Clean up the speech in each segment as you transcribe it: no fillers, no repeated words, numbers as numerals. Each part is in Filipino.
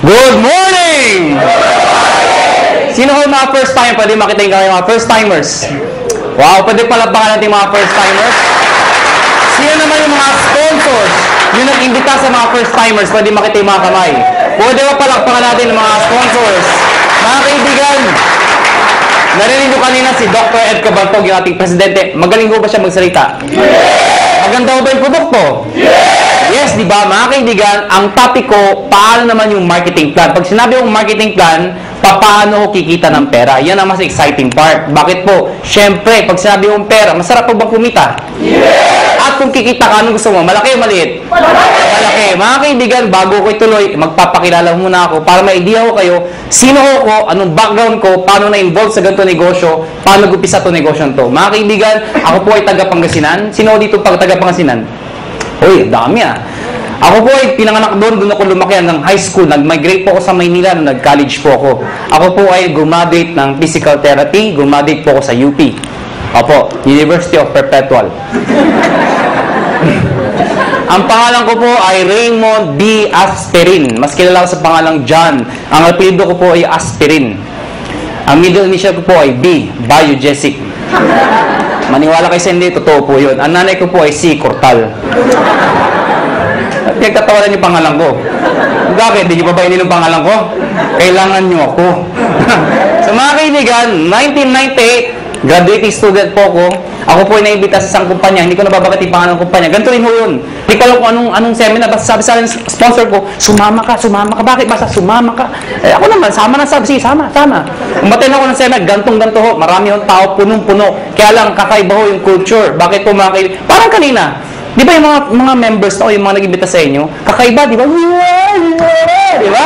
Good morning! Sino ho mga first time? Pwede makita yung kami mga first timers. Wow, pwede palapakan natin mga first timers. Sino naman yung mga sponsors? Yung nag-imbita sa mga first timers, pwede makita yung mga kamay. Pwede ba palakpakan natin yung mga sponsors? Mga kaibigan, narinig ko kanina si Dr. Ed Cabantog, yung ating presidente. Magaling ko ba siya magsalita? Maganda ba yung produkto? Yes, di ba? Mga kaibigan, ang topic ko, paano naman yung marketing plan? Pag sinabi yung marketing plan, paano ko kikita ng pera? Yan ang mas exciting part. Bakit po? Siyempre, pag sinabi yung pera, masarap po bang kumita? Yes! At kung kikita ka, anong gusto mo? Malaki o maliit? Malaki. Mga kaibigan, bago ko ituloy, magpapakilala muna ako para may idea ko kayo, sino ko, anong background ko, paano na-involve sa ganito negosyo, paano nag-upisa ito negosyo to. Mga kaibigan, ako po ay taga-Pangasinan. Sino dito pag taga-Pangasinan? Uy, dami ah. Ako po ay pinanganak doon ako lumaki ng high school. Nag-migrate po ako sa Maynila nung nag-college po ako. Ako po ay graduate ng physical therapy, graduate po ako sa UP. Opo, University of Perpetual. Ang pangalan ko po ay Raymond B. Asperin. Mas kilala ko sa pangalang John. Ang apelyido ko po ay Asperin. Ang middle initial ko po ay B. Biogesic. Maniwala kayo sa hindi, totoo po yun. Ang nanay ko po ay C. Cortal. Nagtatawanan yung pangalan ko. Bakit? Hindi nyo ba bainin yung pangalan ko? Kailangan nyo ako. So mga kaibigan, 1998, graduating student po ako. Ako po ay naimbita sa isang kumpanya. Hindi ko nababagat yung pangalan ng kumpanya. Ganito rin ho yun. Hindi ko alam kung anong seminar. Basta sabi sa akin, sponsor ko, sumama ka. Bakit? Basta sumama ka. Eh, ako naman, sama na sabi. Sige, sama. Umaten ako ng seminar, ganto ho. Marami yung tao, punong-puno. Kaya lang, kakaiba ho yung culture. Bakit po mga kaibigan? Parang kanina. Di ba yung mga members na o yung mga nag-imbita sa inyo? Kakaiba, di ba? Di ba?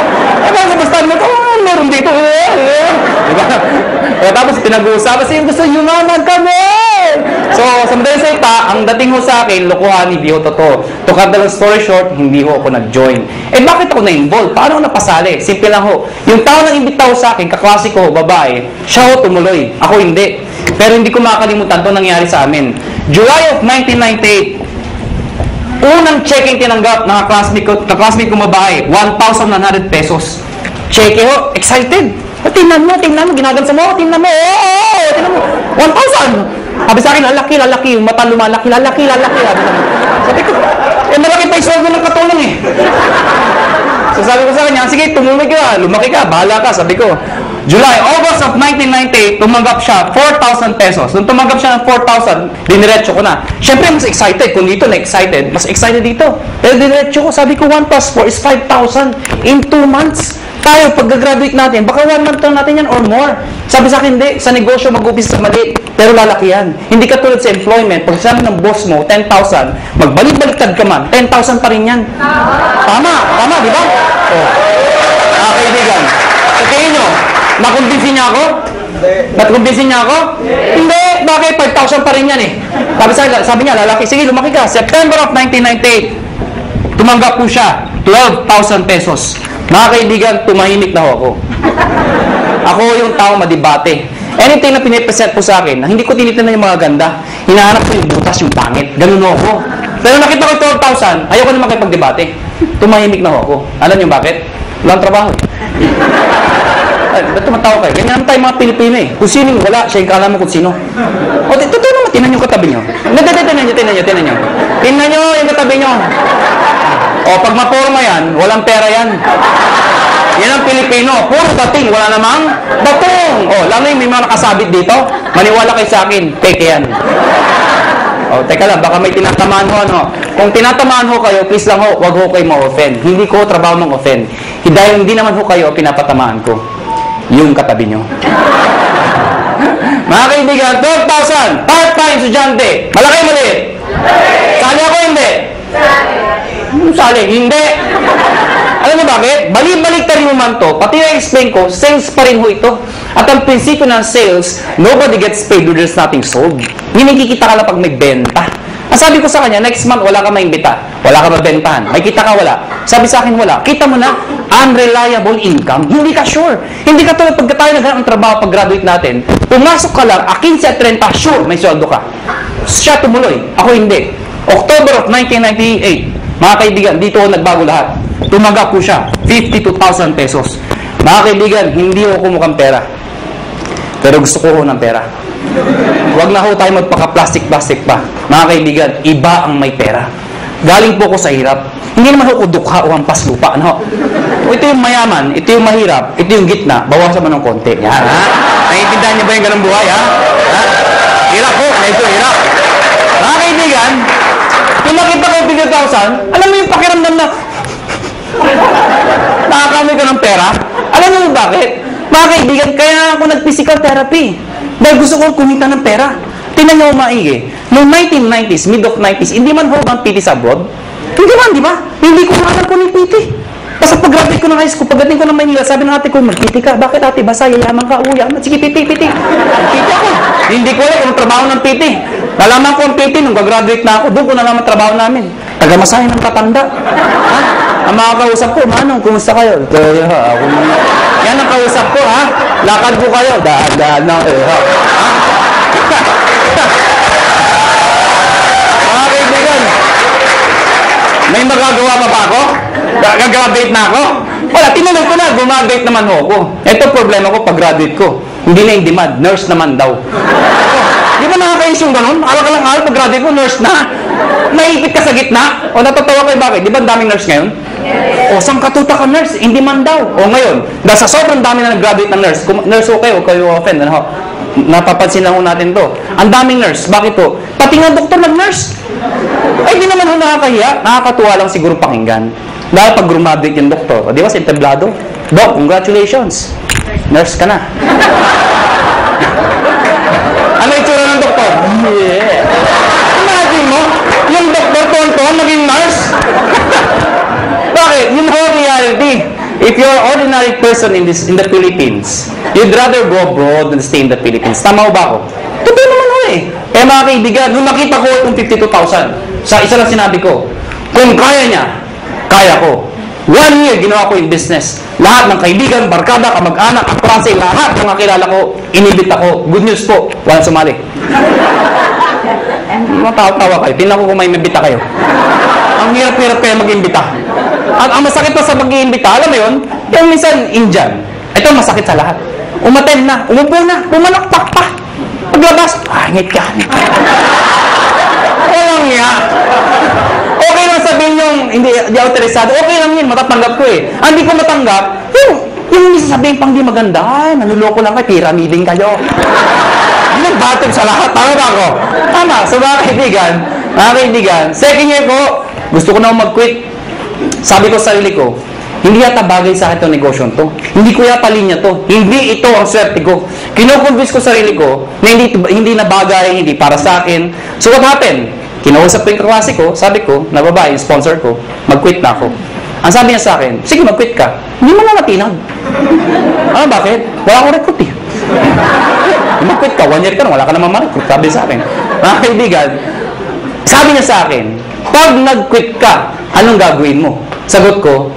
Basta mo, meron dito. Di ba? Tapos pinag-uusapan sa gusto yumaman kami. So, sa madaling salita, ang dating ho sa akin, lokohan, hindi ho totoo. To cut the long story short, hindi ho ako nag-join. Eh, bakit ako na-involve? Paano ako napasali? Simple lang ho. Yung tao nang imbita ho sa akin, kaklase ko, babae, siya ho tumuloy. Ako hindi. Pero hindi ko makakalimutan ito nangyari sa amin. July of 1998, unang checking tinanggap ng classmate ko babae, 1,100 pesos. Check ho, excited. Tingnan mo, ginagansa mo, tingnan mo, 1,000. Sabi sa akin, lalaki, yung mata lumalaki, lalaki. Sabi ko, malaki pa yung sweldo ng katulong eh. So sabi ko sa kanya, sige, tumuloy ka, lumaki ka, bahala ka, sabi ko. August of 1998, tumanggap siya 4,000 pesos. Nung tumanggap siya ng 4,000, diniretso ko na. Siyempre, mas excited. Kung dito na-excited, mas excited dito. Pero diniretso ko, sabi ko, 1 plus 4 is 5,000 in 2 months. Tayo, pag-graduate natin, baka 1 month lang natin yan or more. Sabi sa akin, hindi. Sa negosyo, mag-upisa sa maliit. Pero lalaki yan. Hindi ka tulad sa employment. Pag sabi ng boss mo, 10,000, magbalik-baliktad ka man, 10,000 pa rin yan. Tama, di ba? Oh. Kaibigan. Sa tingin nyo, nakumbinsin niya ako? Nakumbinsin niya ako? Hindi. Bakit? 5,000 pa rin yan eh. Sabi niya, lalaki, sige, lumaki ka. September of 1998, tumanggap po siya, 12,000 pesos. Mga kaibigan, tumahimik na ako. Ako yung tao madibate. Anything na pinipresent po sa akin, hindi ko tinitingnan yung mga ganda. Hinahanap ko yung butas, yung pangit. Ganun ako. Pero nakita ko 12,000, ayoko na makipagdebate. Tumahimik na ako. Alam niyo bakit? Walang trabaho. Ba't tumatawa kayo? Ganyan naman tayo mga Pilipino eh. Kung sino wala, siya yung kaalam mo kung sino. O, totoo naman, tinan yung katabi nyo. Tinan nyo. Tinan nyo yung katabi nyo. O, pag maporma yan, walang pera yan. Yan ang Pilipino. Puro dating, wala namang datong. O, lalo yung may mga nakasabit dito. Maniwala kayo sa akin, peke yan. O, teka lang, baka may tinatamaan ho, ano. Kung tinatamaan ho kayo, please lang ho, wag ho kayo ma-offend. Hindi ko trabaho mang-offend. Dahil hindi naman ho kayo pinapatamaan ko. Yung katabi nyo. Mga kaibigan, 12,000, part-time estudyante. Malaki o maliit? Sali ako hindi? Sali, hindi. Alam mo bakit? Balik-balik mo man to. Pati na-explain ko, sales pa rin ho ito. At ang prinsipyo ng sales, nobody gets paid when there's nothing sold. Hindi kikita ka lang pag may benta. Ang sabi ko sa kanya, next month wala ka maimbita. Wala ka mabentahan. May kita ka wala. Sabi sa akin wala. Kita mo na, unreliable income. Hindi ka sure. Hindi ka tulad pagka tayo naghanap ng trabaho pag graduate natin. Pumasok ka lang, 15 at 30, sure, may sweldo ka. Siya tumuloy. Ako hindi. October of 1998, mga kaibigan, dito ako nagbago lahat. Tumaga po siya, 52,000 pesos. Mga kaibigan, hindi ako kumukhang pera. Pero gusto ko ng pera. Huwag na ho tayo magpaka-plastic-plastic pa. Mga kaibigan, iba ang may pera. Galing po ako sa hirap. Hindi naman ako dukha o hampas lupa. Ano? Ito yung mayaman, ito yung mahirap, ito yung gitna, bawasan mo ng konti. Yan, ha? Naiintindihan niyo ba yung ganang buhay, ha? Hirap po, medyo hirap. Mga kaibigan, kung nakita ko yung 50,000, alam mo yung pakiramdam na nakakamay ka ng pera? Alam mo bakit? Mga kaibigan, kaya ako nag-physical therapy. Dahil gusto kong kumita ng pera. Tingnan niyo maigi. Noong 1990s, mid of 90s, hindi man ho ang PT sa abroad. Hindi man, di ba? Hindi ko alam ko ng PT. Basta pag-graduate ko ng high school, pagdating ko ng Manila, sabi ng ate ko, mag-PT ka. Bakit ate? Basta yayaman ka, uyaman. Sige, PT. PT ako. Hindi ko alam kung trabaho ng PT. Nalaman ko ang PT nung gagraduate na ako. Doon ko nalaman trabaho namin. Tagamasahin ng katanda. Ha? Ang mga kausap ko, Manong, kumusta kayo? Ako yan ang kausap ko, ha? Lakad ko kayo. Daan ng ha? Mga kaibigan, may magagawa pa ako? Gagraduate na ako? Wala, tinanong ko na, gumagraduate naman ako. Ito problema ko pag-graduate ko. Hindi na in demand, nurse naman daw. Di ba nakakayos yung ganun? Alak-alang pag-graduate ko, nurse na. Naipit ka sa gitna? O natatawa kayo bakit? Di ba daming nurse ngayon? O saan katuta ka nurse? In demand daw. O ngayon, dahil sa sobrang dami na nag-graduate ng nurse, nurse okay, huwag kayo offend. Ano? Napapansin lang natin to. Ang daming nurse. Bakit to? Pati nga doktor nag-nurse. Ay, di naman ho nakakahiya. Nakakatuwa lang siguro pakinggan. Dahil pag graduate yung doktor, di ba si entablado? Doc, congratulations. Nurse ka na. Ano itsura ng doktor? Yeah. Imagine mo, yung doktor tonton naging nurse. Bakit? Yun ho reality. If you're an ordinary person in the Philippines, you'd rather go abroad than stay in the Philippines. Tama ba ako? Totoo naman ho eh. Eh mga kaibigan, nung nakita ko itong 52,000, sa isa lang sinabi ko, kung kaya niya, kaya ko. 1 year, ginawa ko yung business. Lahat ng kaibigan, barkada, kamag-anak, kaklase, lahat ng kakilala ko, inibit ako. Good news po, walang sumali. Matawa-tawa kayo. Tingnan ko kung may mabita kayo. Ang hirap-hirap kayo mag-imbita. At ang masakit pa sa mag-iimbita, alam mo yun, yung minsan Indian. Ito masakit sa lahat. Umaten na, umupo na, pumalakpak pa. Paglabas, ngit ka. Walang nga. Okay lang sabihin yung hindi autorisado. Okay lang yun, matatanggap ko eh. Ang hindi ko matanggap, yung sabihin pang di maganda, naluloko lang kayo, piramiding kayo. Nagbatog sa lahat, tama ba ako? Tama, so mga kaibigan, second year ko, gusto ko na mag-quit. Sabi ko sa sarili ko, hindi yata bagay sa akin itong negosyo to. Hindi ko yata linya to. Hindi ito ang swerte ko. Kino-convince ko sa sarili ko na hindi na bagay, hindi para sa akin. So what happened? Kinausap ko yung kaklase ko, sabi ko, na babae, yung sponsor ko, mag-quit na ako. Ang sabi niya sa akin, sige mag-quit ka. Hindi mo na matinag. Ano bakit? Wala akong recruit eh. Mag-quit ka, 1 year ka na, wala ka naman ma-recruit. Sabi sa akin. Mga kaibigan, sabi niya sa akin, pag nag-quit ka, anong gagawin mo? Sagot ko,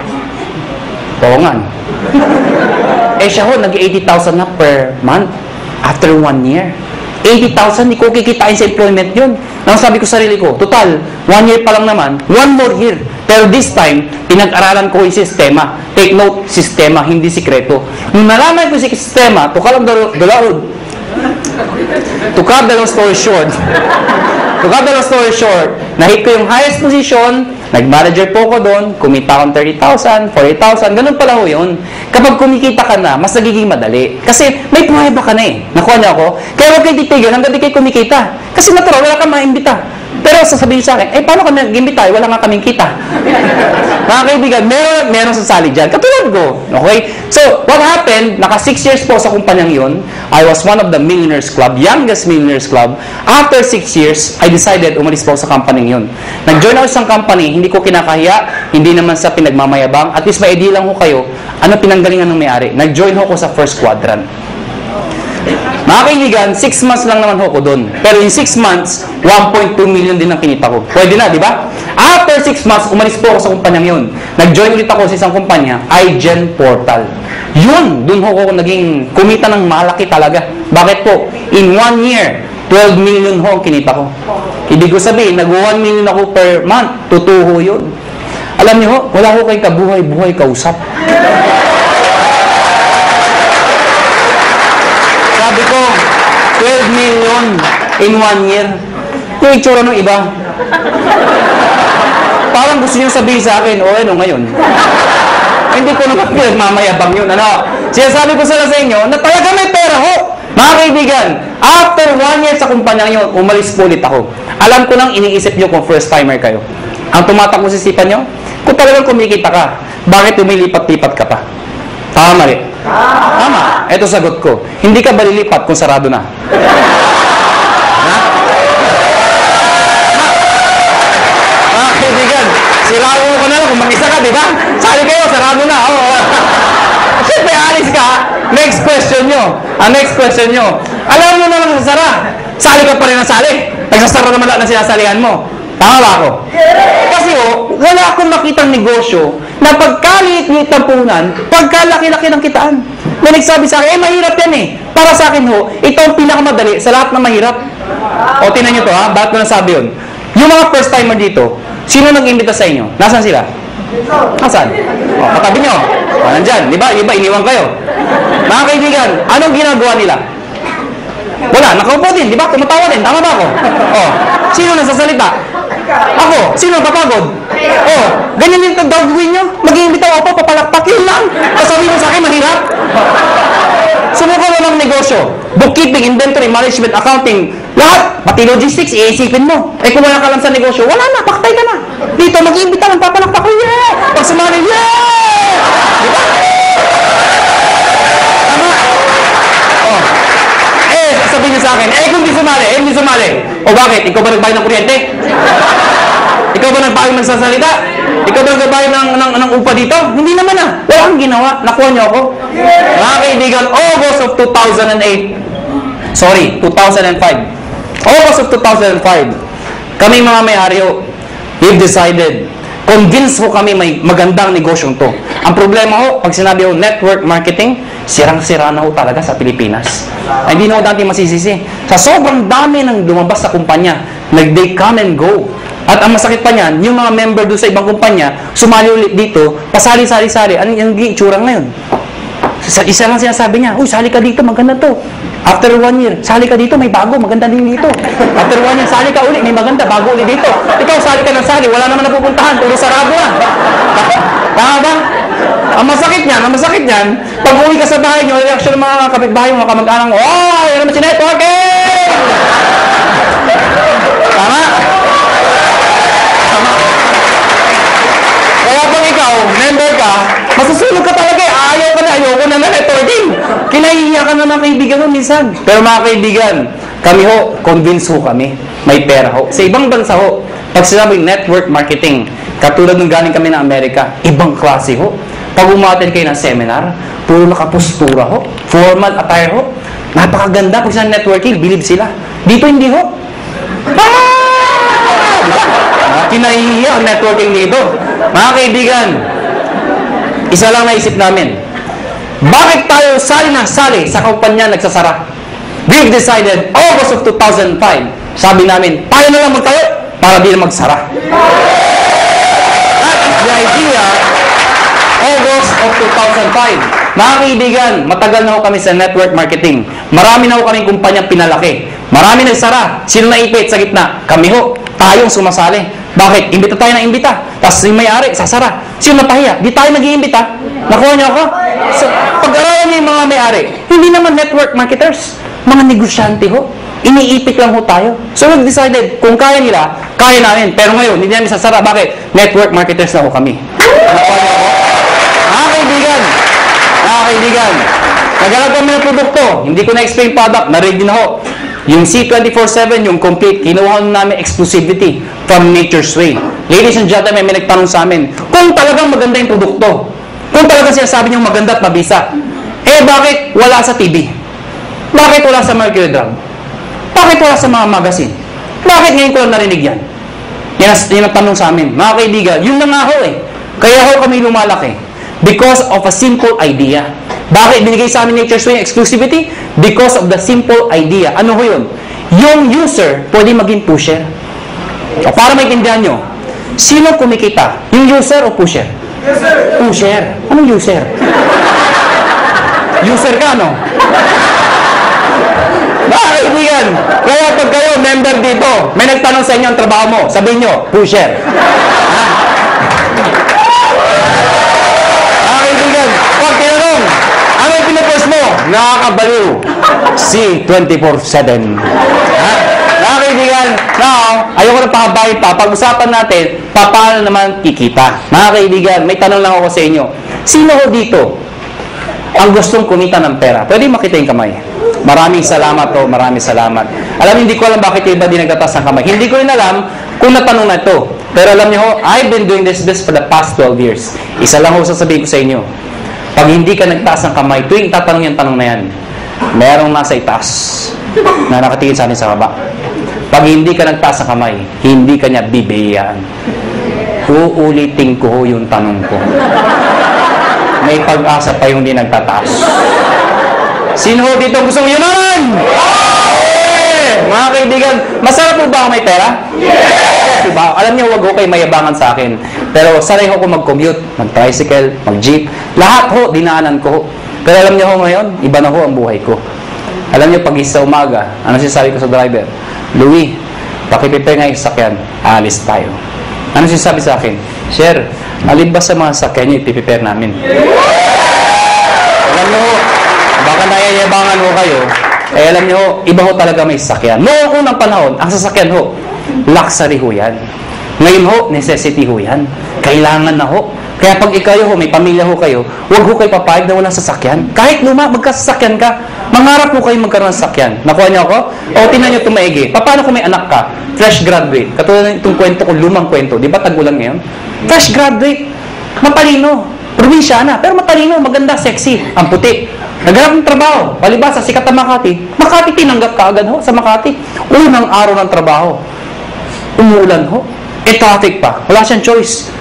pawangan. Eh siya ho, nag-80,000 na per month after 1 year. 80,000, hindi ko kikitain sa employment yun. Nang sabi ko sa sarili ko, total, 1 year pa lang naman, 1 more year. Pero this time, pinag-aralan ko yung sistema. Take note, sistema, hindi sikreto. Nung nalaman ko yung sistema, to cut the long story short, nahit ko yung highest position, nag-manager po ko doon, kumita akong 30,000, 40,000, ganun pala ho yun. Kapag kumikita ka na, mas nagiging madali. Kasi may pruweba ka na eh. Nakuha niyo ako? Kaya huwag kayo titigil hanggang di kayo kumikita. Kasi natural, wala kang maimbita. Pero sasabihin sa akin, paano kami nag-imbita? Wala nga kaming kita. Mga kaibigan, meron sasali dyan. Katulad ko. Okay? So, what happened, naka 6 years po sa kumpanyang yun. I was one of the millionaires club, youngest millionaires club. After 6 years, I decided umalis po sa company yun. Nag-join ako sa isang company, hindi ko kinakahiya, hindi naman sa pinagmamayabang. At least may idea lang ko kayo, ano pinanggalingan ng may-ari. Nag-join ako sa first quadrant. Mga kaibigan, 6 months lang naman ako doon. Pero in 6 months, 1.2 million din ang kinita ko. Pwede na, di ba? After 6 months, umalis po ako sa kumpanyang yun. Nag-join ulit ako sa isang kumpanya, iGen Portal. Yun, doon ako naging kumita ng malaki talaga. Bakit po? In 1 year, 12 million ho ang kinita ko. Ibig ko sabihin, nag-1 million ako per month. Tutuho yun. Alam niyo ho, wala ho kayong kabuhay-buhay kausap. Sabi ko, 12 million in 1 year. Yung itsura ng iba. Parang gusto niyo sabihin sa akin, o ano ngayon? Hindi ko naman mamayabang yun. Ano? Sinasabi ko sa inyo na talaga may pera ho. Mga kaibigan, after 1 year sa kumpanya nyo, umalis po ulit ako. Alam ko nang iniisip nyo kung first timer kayo. Ang tumatakbo sa isipan nyo, kung talagang kumikita ka, bakit lumilipat-lipat ka pa? Tama, mali? Tama. Ito sagot ko. Hindi ka ba lilipat kung sarado na? Mga kaibigan, sirado ko na lang kung mag-isa ka, di ba? Sali kayo, sarado na. Oo. Siyempre, alis ka. Next question nyo. Ang next question nyo. Alam mo naman sasara. Sali ka pa rin ng sali. Nagsasara naman lahat na sinasalihan mo. Tama ba ako? Kasi wala akong makitang negosyo na pagkaliit-liit ng puhunan, pagkalaki-laki ng kitaan. May nagsabi sa akin, mahirap yan eh. Para sa akin ito ang pinakamadali sa lahat ng mahirap. O, tinan nyo to ha. Bakit ko nasabi yun? Yung mga first timer dito, sino nag-imbita sa inyo? Nasaan sila? Nasaan? O, katabi nyo. O, nandyan. Di ba? Iniwan kayo. Mga kaibigan, anong ginagawa nila? Wala, nakaupo din, di ba? Tumatawa din, tama ba ako? Oh, sino nasasalita? Ako, sino napapagod? Oh, ganyan din gagawin nyo? Mag-iimbitaw ako, papalakpak, yun lang. Kasabi mo sa akin, mahirap. Sumuko mo ng negosyo. Bookkeeping, inventory, management, accounting, lahat, pati logistics, iisipin mo. Eh kung wala ka lang sa negosyo, wala na, paktay ka na. Dito, mag-iimbitaw, papalakpak, yeah! Pag sumali, yeah! Di ba? Sabihin niya sa akin, kung hindi sumali. O bakit? Ikaw ba nagbayad ng kuryente? Ikaw ba nagbayad ng sasalita? Ikaw ba nagbayad ng upa dito? Hindi naman ah. Wala kang ginawa. Nakuha niyo ako. Mga kaibigan, August of 2008. Sorry, 2005. August of 2005. Kami mga may-ari, we've decided, convince ko kami may magandang negosyong to. Ang problema ho, pag sinabi ho network marketing, sirang-sira na ho talaga sa Pilipinas. Ay, hindi na ho dati masisisi. Sa sobrang dami ng lumabas sa kumpanya, they come and go. At ang masakit pa niyan, yung mga member doon sa ibang kumpanya, sumali ulit dito, pasali-sali-sali. Ano yung itsura ngayon? Isa lang sinasabi niya, uy, sali ka dito, maganda to. After 1 year, sali ka dito, may bago, maganda din dito. After 1 year, sali ka ulit, may maganda, bago ulit dito. Ikaw, sali ka ng sali, wala naman napupuntahan, puro sarado na. Tama ba? Ang masakit niyan, pag uwi ka sa bahay nyo, reaction ng mga kapitbahay, mga kamag-anak mo, oh, yun naman si networking! Tama? Tama? Kaya pag ikaw, member ka, masusunod ka talaga eh. Ayoko na networking. Kinahihiya ka na mga kaibigan mo minsan. Pero mga kaibigan, kami ho, convince ho kami. May pera ho. Sa ibang bansa ho, pag sinabing network marketing, katulad ng galing kami ng Amerika, ibang klase ho. Pag umaten kayo ng seminar, puro nakapostura ho, formal attire ho, napakaganda. Pag sa networking, believe sila. Dito hindi ho. Kinahihiya ang networking dito. Mga kaibigan, isa lang naisip namin, bakit tayo sali na sali sa kumpanya nagsasara? We've decided, August of 2005, sabi namin, tayo na lang magtayo para di na magsara. That is the idea, August of 2005. Mga kaibigan, matagal na ho kami sa network marketing. Marami na ho kaming kumpanyang pinalaki. Marami nagsara. Sino naipit sa gitna? Kami ho. Tayong sumasali. Bakit? Imbita tayo ng imbita. Tapos yung may-ari, sasara. Sino napahiya? Di tayo nag-iimbita. Nakuha niyo ako? So, pag-aralan niyo yung mga may-ari, hindi naman network marketers. Mga negosyante ho. Iniipit lang ho tayo. So, we've-decided, kung kaya nila, kaya namin. Pero ngayon, hindi namin sasara. Bakit? Network marketers na ho kami. Nakuha niyo ako? Mga kaibigan, naghanap kami ng produkto. Hindi ko na-explain product. Na-ready na ho. Yung C24/7, yung complete, kinuha namin exclusivity from Nature's Way. Ladies and gentlemen, may nagtanong sa amin, kung talagang maganda yung produkto, kung talagang sinasabi niyong maganda at mabisa, bakit wala sa TV? Bakit wala sa Mercury Drug? Bakit wala sa mga magazine? Bakit ngayon ko lang narinig yan? Yan ang tanong sa amin. Mga kaibigan, yun na nga ho eh. Kaya ho kami lumalaki. Because of a simple idea. Bakit binigay sa amin Nature's Way exclusivity? Because of the simple idea. Ano ho yun? Yung user, pwede maging pusher. O para maintindihan nyo, Sino kumikita? Yung user o pusher? Pusher. Anong user? User ka, no? Kaibigan, kaya pag kayo member dito, may nagtanong sa inyo ang trabaho mo, sabihin nyo, pusher. Kaibigan, pag tinanong, ano yung pinupush mo? Nakakabaliw. Si 24/7. Kaibigan, now, ayoko na pakabahin pa. Pag-usapan natin, paano naman kikita? Mga kaibigan, may tanong lang ako sa inyo. Sino ho dito ang gustong kumita ng pera? Pwede makita yung kamay. Maraming salamat po, maraming salamat. Alam, hindi ko alam bakit yung iba di nagtatas ng kamay. Hindi ko rin alam kung natanong na ito. Pero alam niyo ho, I've been doing this for the past 12 years. Isa lang ho sasabihin ko sa inyo. Pag hindi ka nagtaas ng kamay, tuwing tatanong yung tanong na yan, merong nasa itaas na nakatingin sa atin sa baba. Pag hindi ka nagtaas ng kamay, hindi ka niya bibiyaan. Uulitin ko ho yung tanong ko. May pag-asa pa yung hindi nagtataas. Sino ho dito gusto yumaman? Mga kaibigan, masarap po ba ako may pera? Yes! Diba? Alam niyo, wag ho kayo mayabangan sa akin. Pero sanay ho ko mag-commute, mag-tricycle, mag-jeep. Lahat ho, dinaanan ko ho. Pero alam niyo ho ngayon, iba na ho ang buhay ko. Alam niyo, pag isa umaga, ano sinasabi ko sa driver? Louie, pakiprepare nga yung sakyan, aalis tayo. Ano sinasabi sa akin? Sir, alin ba sa mga sakyan niyo ipiprepare namin? Alam niyo ho, baka nayayabangan ho kayo, eh alam niyo ho, iba ho talaga may sasakyan. Noong unang panahon, ang sasakyan ho, luxury ho yan. Ngayon ho, necessity ho yan. Kailangan na ho. Kaya pag ikaw ho, may pamilya ho kayo, huwag ho kayo papayag na walang sasakyan. Kahit luma, magkasasakyan ka, mangarap ho kayo magkaroon ng sasakyan. Nakuha niyo ako? O tingnan niyo ito maigi. Paano kung may anak ka, fresh graduate, katulad itong kwento ko, lumang kwento, di ba tagulan ngayon? Fresh graduate, matalino, probinsyana, pero matalino, maganda, sexy, ang puti. Naghanap ng trabaho, palibasa, sikat na Makati. Makati, tinanggap ka agad ho sa Makati. Unang araw ng trabaho, umuulan ho. Traffic pa, wala siyang choice.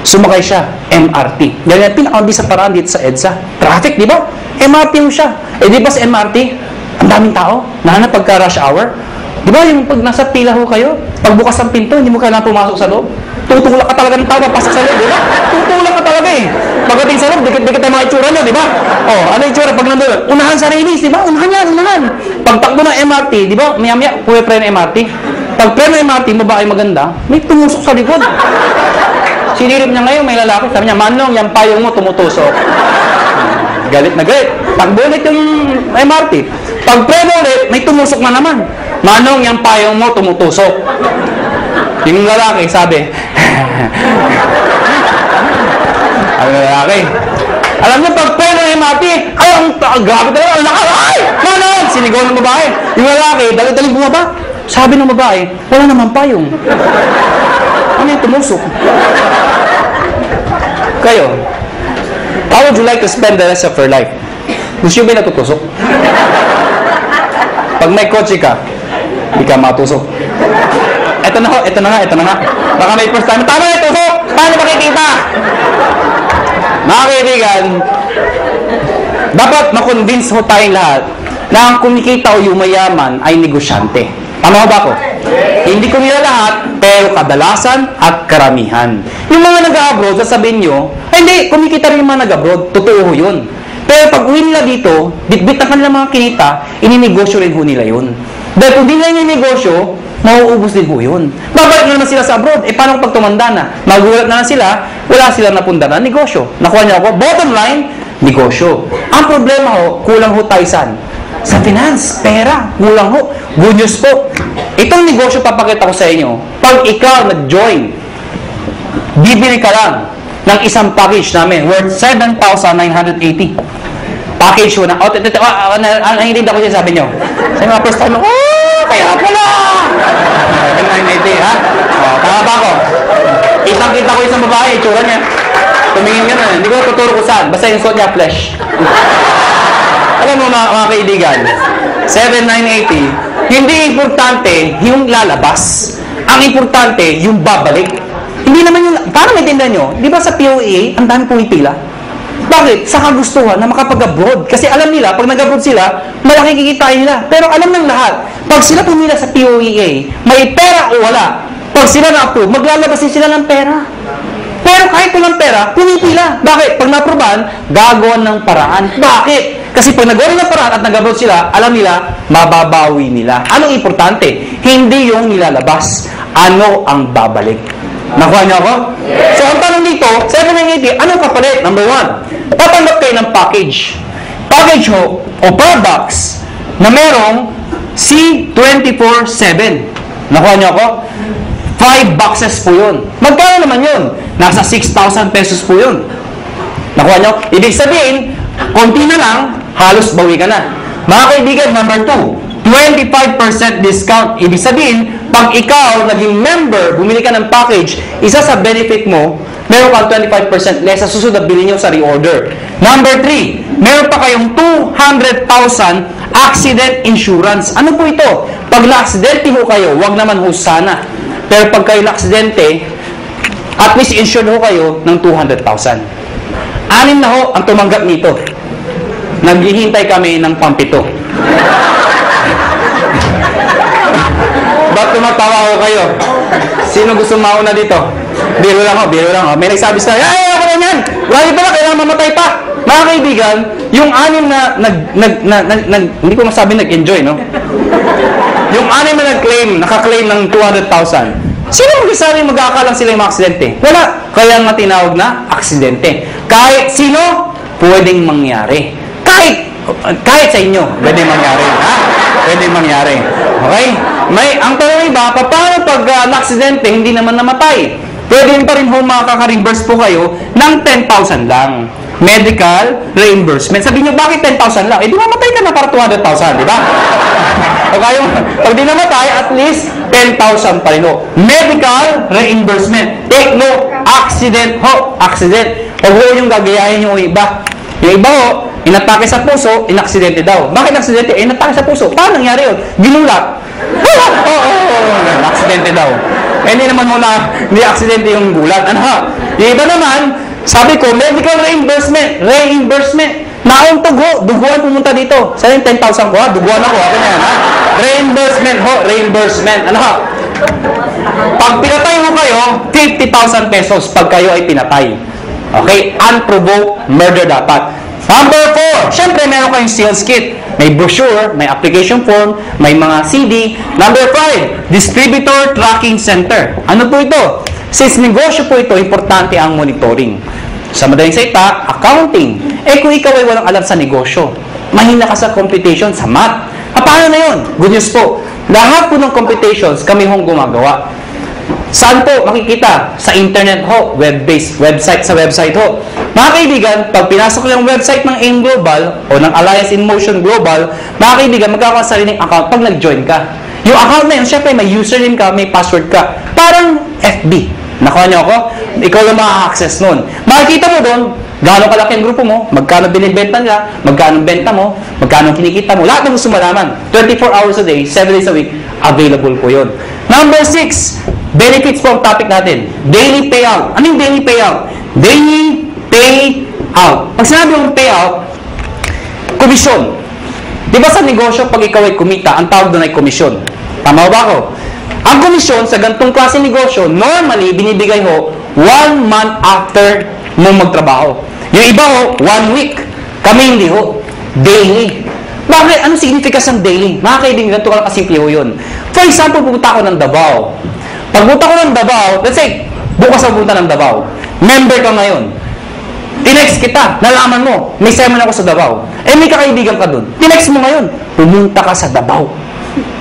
Sumakay siya, MRT. Yan yung pinakabis sa paraan dito sa EDSA. Traffic, di ba? MRT mo siya. Eh, di ba sa MRT, ang daming tao, lalo na pagka rush hour. Di ba yung pag nasa pila ho kayo, pagbukas ang pinto, hindi mo kailangan pumasok sa loob. Tutulak ka talaga ng tao, pasok sa loob, di ba? Tutulak ka talaga eh. Pagdating sa loob, dikit-dikit ang mga itsura niya, di ba? Oh, ano yung itsura pag nandun? Unahan sa release, di ba? Unahan yan, unahan. Pagtakbo ng MRT, di ba? Maya-maya, puwe-pre ng MRT. Pag pre ng MRT, babae maganda, may tumusok sa likod. Sinirip niya ngayon, may lalaki. Sabi niya, Manong, yung payong mo tumutusok. Galit na galit. Pagbulit yung MRT. Pag pre ulit, may tumusok na naman. Manong, yung payong mo tumutusok. Yung lalaki, sabi, ano lalaki? Alam niyo, pag pre ng MRT, ay, ang grabe talaga, ang lakas, ay! Manong! Sinigaw ng babae. Yung lalaki, dali-dali bumaba. Sabi ng babae, wala naman payong. Ano yung tumusok? Kayo, how would you like to spend the rest of your life? Gusto nyo ba natutusok? Pag may kotse ka, hindi ka matusok. Ito na nga. Baka may first time, tama na tusok! Paano makikita? Mga kaibigan, dapat makonvince ho tayong lahat na ang kumikita o yumayaman ay negosyante. Tama ba ako? Hindi ko nila lahat, pero kadalasan at karamihan. Yung mga nag-abroad, sasabihin nyo, ay hindi, kumikita rin yung mga nag-abroad. Totoo ho yun. Pero pag uwi nila dito, bitbit na kanilang mga kinita, ininegosyo rin ho nila yun. Dahil kung di nila ininegosyo, mauubos din ho yun. Babalik na naman sila sa abroad. Eh paano pag tumanda na? Magulat na sila, wala silang napunda na negosyo. Nakuha niyo ako? Bottom line, negosyo. Ang problema ho, kulang ho tayo saan? Sa finance, pera, kulang ho. Good news po. Itong negosyo papakita ko sa inyo. Pag ikaw nag-join, bibili ka lang ng isang package namin worth 7,980. Package ho na. Nanginig ako siya, sabi nyo. Sa mga first time, kaya pala! 7,980, ha? Tama ba ako? Kitang-kita ko isang babae, itsura niya. Tumingin ka na. Hindi ko tuturo ko saan. Basta yung suot niya, flesh. Alam mo mga kaibigan, 7,980, hindi importante yung lalabas. Ang importante, yung babalik. Hindi naman yung, parang maintindihan nyo, di ba sa POEA, ang dami pumipila? Bakit? Sa kagustuhan na makapag-abroad. Kasi alam nila, pag nag-abroad sila, malaking kikitain nila. Pero alam ng lahat, pag sila pumila sa POEA, may pera o wala, Pag sila na-approve, maglalabas din sila ng pera. Pero kahit walang pera, pinipila. Bakit? Pag na-approvean, gagawa ng paraan. Bakit? Kasi pag nagawa ng paraan at nag-approve sila, alam nila, mababawi nila. Anong importante? Hindi yung nilalabas. Ano ang babalik? Nakuha niyo ako? Yes. So, ang tanong dito, 780, anong kapalit? Number 1, tatanggap kayo ng package. Package ho, o products, na merong C24/7. Nakuha niyo ako? 5 boxes po yun. Magkano naman yun? Nasa 6,000 pesos po yun. Nakuha niyo? Ibig sabihin, konti na lang, halos bawi ka na. Mga kaibigan, number 2, 25% discount. Ibig sabihin, pag ikaw naging member, bumili ka ng package, isa sa benefit mo, meron kang 25% less sa susunod na bilhin nyo sa reorder. Number 3, meron pa kayong 200,000 accident insurance. Ano po ito? Pag na-aksidente ho kayo, wag naman ho sana. Pero pag kayo na-aksidente, at least insured ho kayo ng 200,000. 6 na ho ang tumanggap nito. Naghihintay kami ng pampito. Ba't tumatawa ko kayo? Sino gusto mauna dito? Biro lang ho, biro lang ho. May nagsabi sa ay, ako na yan! Lagi pala, kailangan mamatay pa! Mga kaibigan, yung 6 na hindi ko masabi nag-enjoy, no? Yung 6 na nag-claim, naka-claim ng 200,000. Sino magsasabi mag-aakalang sila yung mga aksidente? Wala. Kaya nga tinawag na aksidente. Kahit sino, pwedeng mangyari. Kahit sa inyo, pwedeng mangyari. Ha? Pwedeng mangyari. Okay? Ang tanong iba, paano pag na-aksidente, hindi naman namatay? Pwede pa rin ho makaka-reimburse po kayo ng 10,000 lang. Medical reimbursement. Sabi nyo, bakit 10,000 lang? Eh, di mamatay ka na para 200,000, di ba? Okay, pag di namatay, at least 10,000 pa rin ho. Medical reimbursement. Take no, accident ho. Accident. Huwag ho yung gagayahin yung iba. Yung iba ho, inatake sa puso, inaksidente daw. Bakit aksidente? Eh, inatake sa puso. Paano nangyari yun? Ginulat. Aksidente daw. Eh, hindi naman muna, hindi aksidente yung gulat. Ano ha? Yung iba naman, sabi ko, medical reimbursement. Reimbursement. Nauntog ho, duguan pumunta dito. Saan yung 10,000 ko ha? Duguan ako. Ako na yan ha? Reimbursement ho, reimbursement. Ano ha? Pag pinatay mo kayo, 50,000 pesos pag kayo ay pinatay. Okay? Unprovoked murder dapat. Number 4, syempre meron kayong sales kit. May brochure, may application form, may mga CD. Number 5, distributor tracking center. Ano po ito? Since negosyo po ito, importante ang monitoring. Sa madaling salita, accounting. Eh kung ikaw ay walang alam sa negosyo, mahina ka sa computation, sa math. Paano na yun? Good news po. Lahat po ng computations kami hong gumagawa. Saan po makikita? Sa internet ho, web-based, sa website ho. Mga kaibigan, pag pinasok yung website ng AIM Global o ng Alliance in Motion Global, mga kaibigan, magkakaroon ka sariling account pag nag-join ka. Yung account na yun, syempre may username ka, may password ka. Parang FB. Nakuha niyo ako? Ikaw lang maka-access nun. Makikita mo doon, gaano kalaki ang grupo mo, magkano binibenta nila, magkano benta mo, magkano kinikita mo, lahat ng gusto malaman. 24 hours a day, 7 days a week, available po yun. Number 6, benefits po ang topic natin. Daily payout. Ano yung daily payout? Daily payout. Pag sinabi yung payout, komisyon. Di ba sa negosyo, pag ikaw ay kumita, ang tawag doon ay komisyon. Tama ba ako? Ang komisyon sa ganitong klase negosyo, normally, binibigay ho 1 month after mong magtrabaho. Yung iba ho, 1 week. Kami hindi ho. Daily. Bakit? Anong significance ng daily? Mga kaibigan, ganito ka lang kasimple ho yun. For example, pupunta ako ng Davao. Pagpunta ko ng Davao, let's say, bukas ako pupunta ng Davao. Member ka ngayon. Tinext kita, nalaman mo, may seminar ako sa Davao. Eh, may kakaibigan ka dun. Tinext mo ngayon, pumunta ka sa Davao.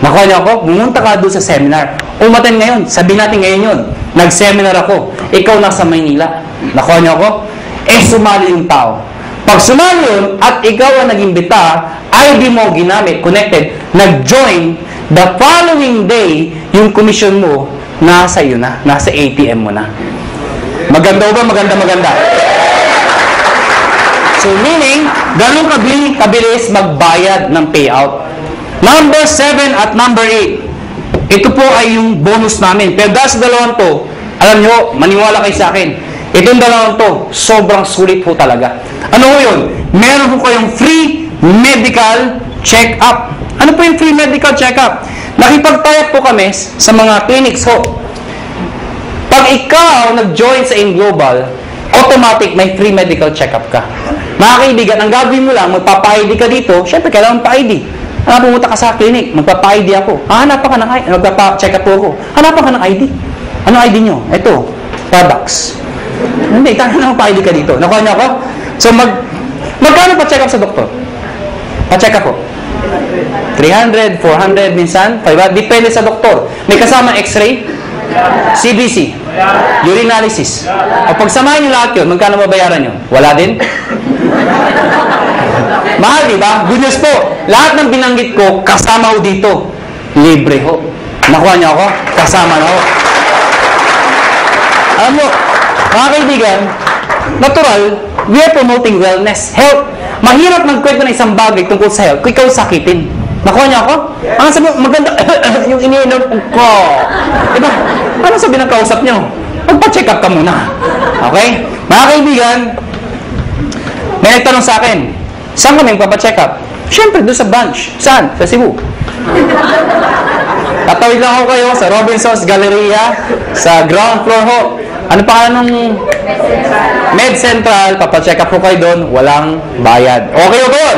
Nakuha niyo ako? Pumunta ka doon sa seminar. Umaten ngayon, sabihin natin ngayon yun. Nag-seminar ako. Ikaw nasa Maynila. Nakuha niyo ako? Eh, sumali yung tao. Pag sumali yun, at ikaw ang nag-imbita, ID mo ginamit, connected, nag-join, the following day, yung commission mo, nasa iyo na, nasa ATM mo na. Maganda ba? Maganda. So, meaning, ganun kabilis magbayad ng payout. Number 7 at number 8. Ito po ay yung bonus namin. Pero dahil sa dalawang to, alam nyo, maniwala kayo sa akin. Itong dalawang to, sobrang sulit po talaga. Ano po yun? Meron po kayong free medical check-up. Ano po yung free medical check-up? Nakipag-tie up po kami sa mga clinics ho. Pag ikaw nag-join sa InGlobal, automatic may free medical check-up ka. Mga kaibigan, ang gagawin mo lang, magpapa-ID ka dito, syempre kailangan pa-ID. Pumunta ka sa clinic, magpapa-ID ako. Hanapan ka ng ID, magpapa-check up ako. Hanapan ka ng ID. Ano ID nyo? Ito, products. Hindi, kaya naman pa-ID ka dito. Nakuha niyo ako? So, magkano pa-check up sa doktor? Pa-check up po. 300, 400, minsan, 500. Depende sa doktor. May kasama x-ray, CBC, urinalysis. O pagsamahin nyo lahat yun, magkano mabayaran nyo? Wala din? Mahal, di ba? Good news po. Lahat ng binanggit ko, kasama ho dito. Libre ho. Nakuha niyo ako? Kasama na ho. Alam mo, mga kaibigan, natural, we are promoting wellness, health. Mahirap magkwento ng isang bagay tungkol sa health kung ikaw sakitin. Nakuha niyo ako? Ang sabi mo, maganda, yung iniinom ko. Diba? Ano sabi ng kausap niyo? Magpa-check up ka muna. Okay? Mga kaibigan, may nagtanong sa akin, saan kami magpapacheck up? Siyempre, doon sa branch. Saan? Sa Cebu. Tatawid lang ako kayo sa Robinson's Galleria, sa ground floor ho. Ano pa nung Med Central, papacheck up po kayo doon, walang bayad. Okay o doon?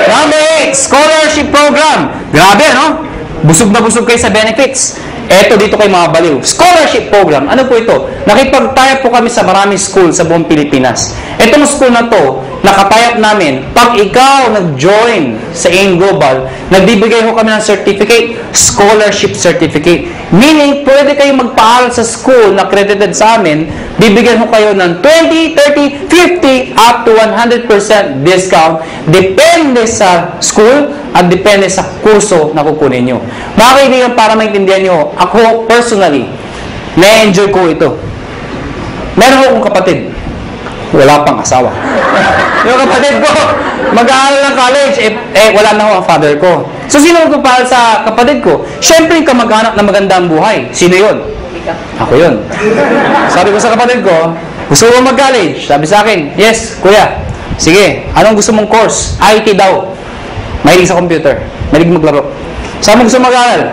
Number 8, scholarship program. Grabe, no? Busog na busog kayo sa benefits. Eto dito kay mga baliw. Scholarship program. Ano po ito? Nakipag-tie po kami sa maraming school sa buong Pilipinas. Itong school na to, nakatayap namin, pag ikaw nag-join sa InGlobal, nagbibigay ho kami ng certificate, scholarship certificate. Meaning, pwede kayo magpaaral sa school na accredited sa amin, bibigyan ho kayo ng 20, 30, 50, up to 100% discount, depende sa school at depende sa kurso na kukunin nyo. Mga kaibigan, para maintindihan nyo, ako personally, na-enjoy ko ito. Meron akong kapatid, wala pang asawa. Yung kapatid ko, mag-aaral ng college, wala na ako ang father ko. So, sino magpapahal sa kapatid ko? Siyempre, yung kamag-anak na magandang buhay. Sino yun? Ako yun. Sabi ko sa kapatid ko, gusto mo mag-college? Sabi sa akin, yes, kuya. Sige, anong gusto mong course? IT daw. Mahilig sa computer. Mahilig maglaro. Saan mo gusto mag-aaral?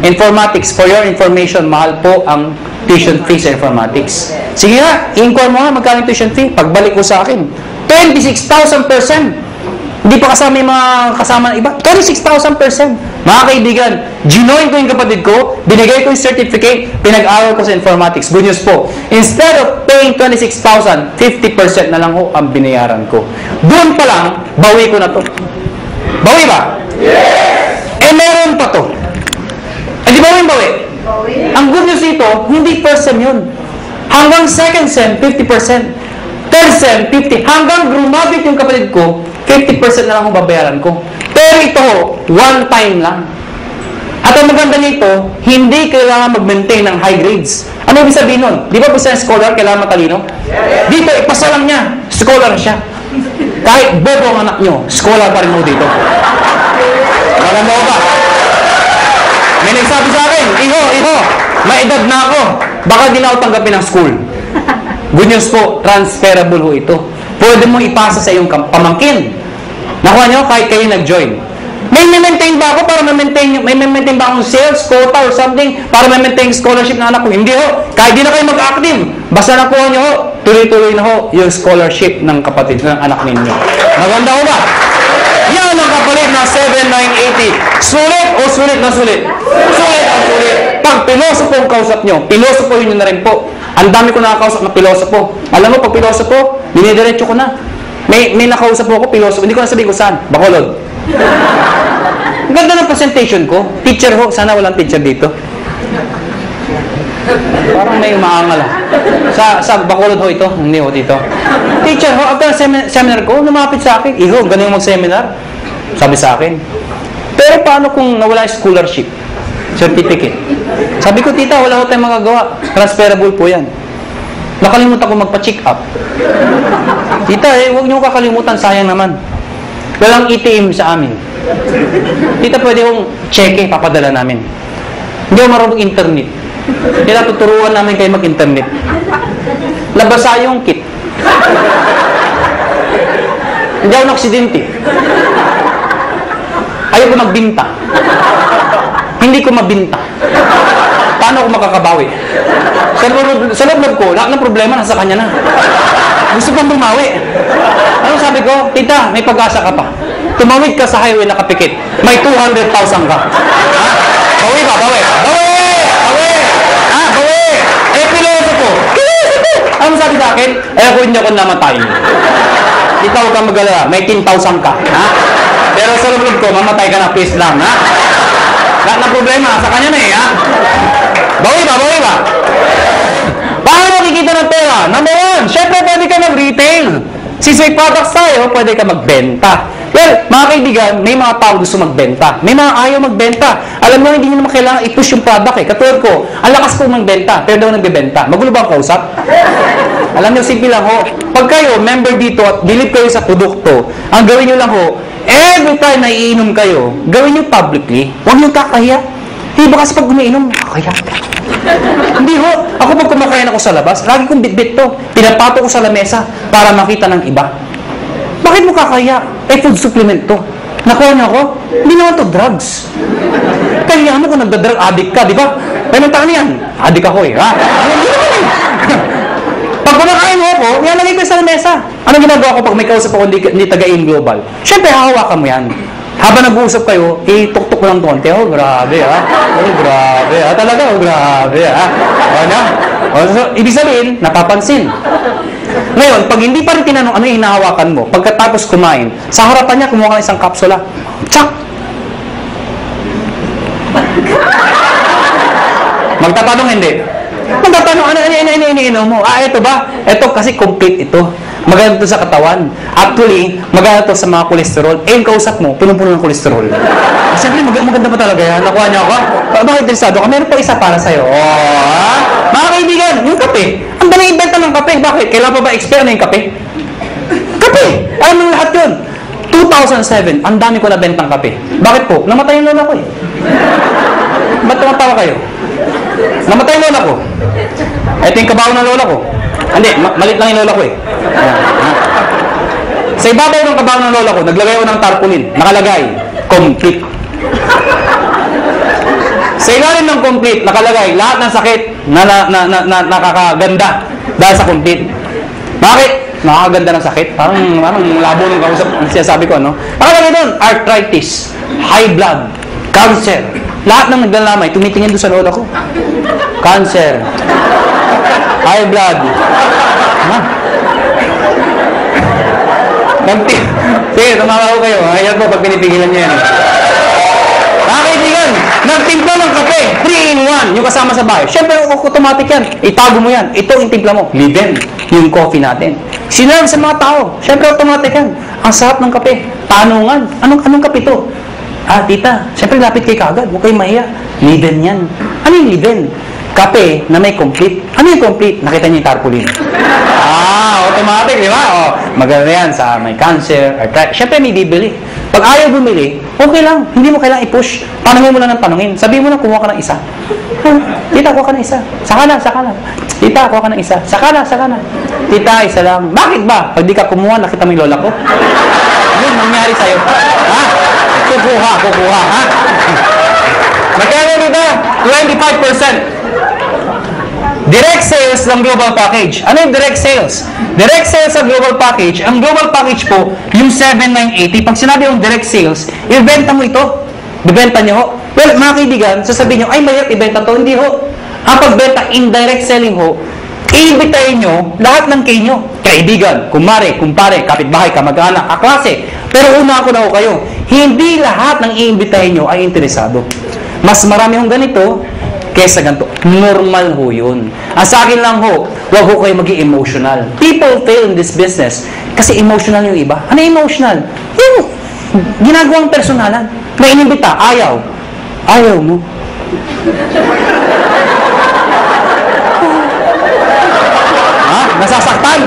Informatics. For your information, mahal po ang tuition fee sa informatics. Sige nga, i-inquire mo nga magkano yung tuition fee. Pagbalik ko sa akin, 26,000%. Hindi pa kasama yung mga kasama ng iba. 26,000%. Mga kaibigan, ginoin ko yung kapatid ko, binigay ko yung certificate, pinag-aral ko sa informatics. Good news po. Instead of paying 26,000, 50% na lang ho ang binayaran ko. Doon pa lang, bawi ko na to. Bawi ba? Yes! Meron pa to. Di ba yung bawi? Ang good news dito, hindi first sem yun. Hanggang second sem, 50%. Third sem, 50%. Hanggang graduate yung kapatid ko, 50% na lang ang babayaran ko. Pero ito, one time lang. At ang maganda nito, hindi kailangan mag-maintain ng high grades. Ano ibig sabihin nun? Di ba basta scholar, kailangan matalino? Dito, ipasa lang niya. Scholar siya. Kahit bobo ang anak nyo, scholar pa rin mo dito. Maganda ko ba? May nagsabi sa akin, Iho, may edad na ako. Baka di na ako tanggapin ng school. Good news po, transferable ho ito. Pwede mo ipasa sa iyong pamangkin. Nakuha nyo, kahit kayo nag-join. May maintain ba ako para may maintain ba akong sales, quota, or something para may-maintain scholarship ng anak ko? Hindi ho. Kahit di na kayo mag-active. Basta nakuha nyo ho, tuloy-tuloy na ho yung scholarship ng kapatid ng anak ninyo. Maganda ho ba? Yan ang kapalit na 7,980. Sulit o sulit na sulit? Sulit ang sulit. Pag pilosopo ang kausap nyo, pilosopo yun na rin po. Ang dami ko nakakausap na pilosopo. Alam mo, pag pilosopo, dinidiretso ko na. May nakausap ko pilosopo. Hindi ko na sabihin ko saan. Bacolod. Ang ganda ng presentation ko. Teacher ho. Sana walang teacher dito. Parang may umaangal ah. Sa Bacolod ho ito. Hindi ho dito. Teacher ho, after seminar ko, lumapit sa akin. Iho, ganun yung mag-seminar. Sabi sa akin. Pero paano kung nawala yung scholarship? Certificate. Sabi ko, tita, wala ko tayong magagawa. Transferable po yan. Nakalimutan ko magpa-check up. Tita, huwag niyo kakalimutan. Sayang naman. Walang ATM sa amin. Tita, pwede kong cheque, papadala namin. Hindi ako marunong internet. Kaya tuturuan namin kayo mag-internet. Nabasa yung kit. Hindi ako naksidente. Ayaw ko magbinta. Hindi ko mabinta. Paano ako makakabawi? Sa loob ko, lahat ng problema nasa kanya na. Gusto pang bumawi. Ano sabi ko? Tita, may pag-asa ka pa. Tumawid ka sa highway nakapikit. May 200,000 ka. Ha? Bawi ba? Bawi. Bawi! Bawi! Ha? Bawi! Eh, piloto ko. Ano sabi sa akin? Eh, ako hindi ako namatay. Ikaw huwag kang mag-alala. May 10,000 ka. Ha? Pero sa loob ko, mamatay ka na. Peace lang. Ha? Lahat ng problema, sa kanya na eh. Ha? Bawi ba? Bawi ba? Paano makikita ng pera? Number one, syempre pwede ka mag-retail. Since may products tayo, pwede ka magbenta. Well, mga kaibigan, may mga tao gusto magbenta. May mga ayaw magbenta. Alam mo, hindi nyo naman kailangan i-push yung product eh. Katulad ko, ang lakas ko magbenta, pero daw nagbebenta. Magulo ba ang kausap? Alam nyo, simple lang ho. Pag kayo, member dito at believe kayo sa produkto, ang gawin nyo lang ho, every time na iinom kayo, gawin nyo publicly. Huwag nyo kakahiya. Iba kasi pag umiinom, kakahiya. Hindi ho. Ako pag kumakain ako sa labas, lagi kong bitbit to. Pinapato ko sa lamesa para makita ng iba. Bakit mo kakaya? Eh, food supplement to. Nakuha niyo ako? Hindi naman to drugs. Kaya mo kung nagda-drug addict ka, di ba? Kaya nagtaan yan. Addict ako eh, ha? Hindi naman eh. Pag kumakain mo ako, nilalagay ko sa lamesa. Anong ginagawa ko pag may kausap ako hindi taga-in global? Siyempre, hahawakan mo yan. Habang nag-uusap kayo, tuk-tuk ko lang konti. Oh, grabe ha. Oh, grabe ha. Talaga, oh, grabe ha. O na? So, ibig sabihin, napapansin. Ngayon, pag hindi pa rin tinanong ano yung hinahawakan mo, pagkatapos kumain, sa harapan niya, kumuha ka ng isang kapsula. Tsak! Magtatanong hindi. Magtatanong, ano mo? Ah, ito ba? Ito kasi complete ito. Maganda ito sa katawan. Actually, maganda ito sa mga kolesterol. Eh, yung kausap mo, punong-puno ng kolesterol. Siyempre, maganda pa talaga yan. Nakuha niya ako. Bakit interesado ka? Meron pa isa para sa'yo. Oh, ha? Mga kaibigan, yung kape. Ang dali ibenta ng kape. Bakit? Kailan pa ba expire na yung kape? Kape! Alam mo lahat yun. 2007, ang dami ko nabentang kape. Bakit po? Namatay yung lola ko eh. Ba't tumatawa kayo? Namatay yung lola ko. Ito yung kabaho ng lola ko. Hindi, malit lang yung lola ko eh. Sa ibabaw ng kabaho ng lola ko, naglagay ko ng tarpaulin. Nakalagay, complete. Sa ilalim ng complete, nakalagay, lahat ng sakit na nakakaganda dahil sa complete. Bakit? Nakakaganda ng sakit? Parang labo ng kausap. Sinasabi ko, ano? Nakalagay doon, arthritis, high blood, cancer. Lahat ng naglalamay, tumitingin doon sa lola ko. Cancer, high blood. Ha? Sige, tumawa ko kayo. Ayan po, pag pinipigilan niya yan. Mga kaibigan, nagtimpla ng kape, 3-in-1, yung kasama sa bahay. Siyempre, automatic yan. Itago mo yan. Ito yung timpla mo. Liben, yung coffee natin. Sinerve sa mga tao. Siyempre, automatic yan. Ang sarap ng kape. Tanungan. Anong kape to? Ah, tita, siyempre lapit kay kagad. Huwag kayong mahiya. Liben yan. Ano yung liben? Kape na may complete. Ano yung complete? Nakita niyo yung tarpaulin. Automatic, di ba? Oh, maganda yan sa may cancer, arthritis. Siyempre, may bibili. Pag ayaw bumili, okay lang. Hindi mo kailangang i-push. Tanungin mo lang ng tanungin. Sabihin mo lang, kumuha ka ng isa. Tita, kuha ka ng isa. Saka na. Tita, kuha ka ng isa. Saka na. Tita, isa lang. Bakit ba? Pag di ka kumuha, nakita mo yung lola ko? Yun, nangyari sa'yo. Ha? Kukuha, ha? Magkano dito? 25%. Direct sales ng global package. Ano yung direct sales? Direct sales sa global package, ang global package po, yung 7,980. Pag sinabi yung direct sales, ibenta mo ito. Ibenta nyo ho. Well, mga kaibigan, sasabihin nyo, ay mahirap ibenta to. Hindi ho. Ang pagbenta, indirect selling ho, iibitayin nyo lahat ng kayo. Kaibigan, kumare, kumpare, kapitbahay, kamag-anak, kaklase. Pero una ako na ho kayo, hindi lahat ng iimbitahin nyo ay interesado. Mas marami hong ganito, kesa ganito. Normal ho yun. Sa akin lang ho, huwag ho kayo maging emotional. People fail in this business kasi emotional yung iba. Ano emotional? Yung ginagawang personalan. May inimbita, ayaw. Ayaw mo. Ha? Nasasaktan.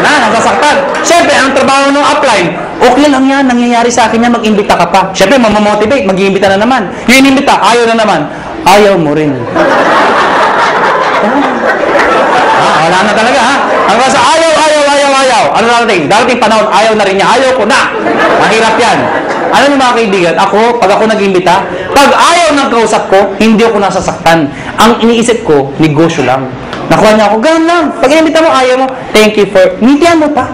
Nasasaktan. Siyempre, ang trabaho ng upline, okay lang yan, nangyayari sa akin yan, mag-imbita ka pa. Siyempre, mamamotivate, mag-iimbita na naman. Yung inimbita, ayaw na naman. Ayaw mo rin. Wala na talaga, ha? Hanggang sa ayaw. ano darating? Darating panahon, ayaw na rin niya. Ayaw ko na. Mahirap yan. Ano niyo mga kaibigan? Pag ako nag-imbita, pag ayaw ng kausap ko, hindi ako nasasaktan. Ang iniisip ko, negosyo lang. Nakuha niya ako, gano'n lang. Pag inimbita mo, ayaw mo, thank you for, ngitian mo pa.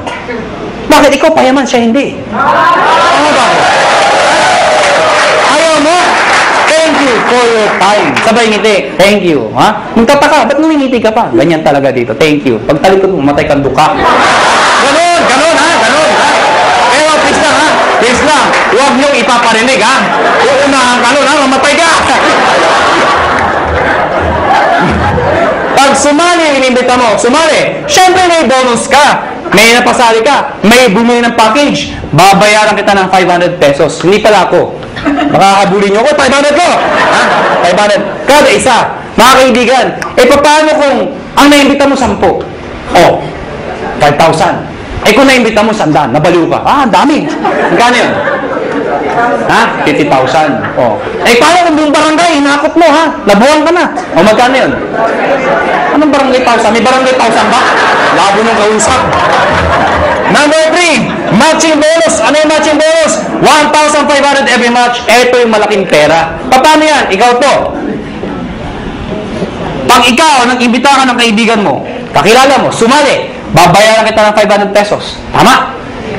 Bakit ikaw payaman, siya hindi? Ano ba? Ayaw mo? Thank you for your time. Sabay ngiti, thank you. Ha? Magtataka, ba't ngumingiti ka pa? Ganyan talaga dito, thank you. Pag talikod mo, matay kang duka. Ganon ha. Pero please lang ha, please lang. Huwag niyong ipaparinig ha. Uunahan ka nun ha, mamatay ka. Pag sumali yung inimbita mo, sumali. Siyempre may bonus ka. May napasali ka. May bumili ng package. Babayaran kita ng 500 pesos. Hindi pala ako. Makakabuli niyo ako, 500 ko. Ha? 500. Kada isa. Mga kaibigan, paano kung ang naimbita mo 10? Oh, 5,000. Kung naimbita mo 100, nabaliw ka. Ang dami. Magkano yun? Ha? 50,000. Oh. Paano kung buong barangay, hinakot mo ha? Nabuhan ka na. O magkano yun? Anong barangay 1,000? May barangay 1,000 ba? Labo nung kausap. Number 3, matching bonus. Ano yung matching bonus? 1,500 every match. Ito yung malaking pera. Paano yan? Ikaw to. Pag ikaw, nag-imbita ka ng kaibigan mo, kakilala mo, sumali, babayaran kita ng 500 pesos. Tama?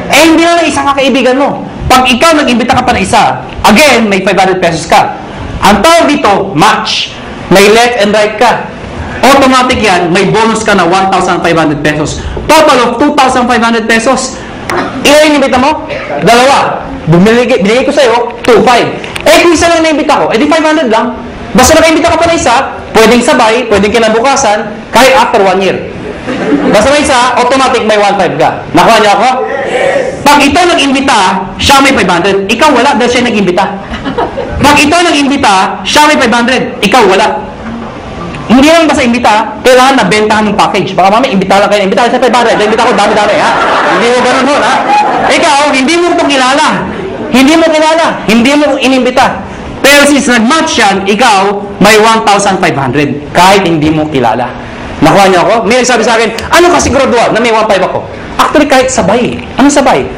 Hindi na isang kakaibigan mo. Pag ikaw nag-imbita ka pa ng isa, again, may 500 pesos ka. Ang tawag dito, match. May left and right ka. Automatic yan, may bonus ka na 1,500 pesos. Total of 2,500 pesos. Ilan yung imbita mo? 2. Binigay ko sa'yo, 2,500. Kung isa lang na-imbita ko, edi 500 lang. Basta naka-imbita ka pa na isa, pwedeng sabay, pwedeng kinabukasan, kahit after 1 year. Basta may isa, automatic may 1,500 ka. Nakuha niyo ako? Pag ito nag-imbita, siya may 500. Ikaw wala dahil siya nag-imbita. Pag ito nag-imbita, siya may 500. Ikaw wala. Hindi lang basta imbita, kailangan na bentahan ng package. Baka mami, imbita lang kayo. Imbita sa 500. Imbita ko dami-dami, ha? Hindi mo ganun ho, ha? Ikaw, hindi mo ito kilala. Hindi mo inimbita. Pero since nag-match yan, ikaw, may 1,500. Kahit hindi mo kilala. Nakuha niyo ako? May nagsabi sa akin, ano kasi graduate na may 1,500 ako? Actually, kahit sabay. Anong sabay?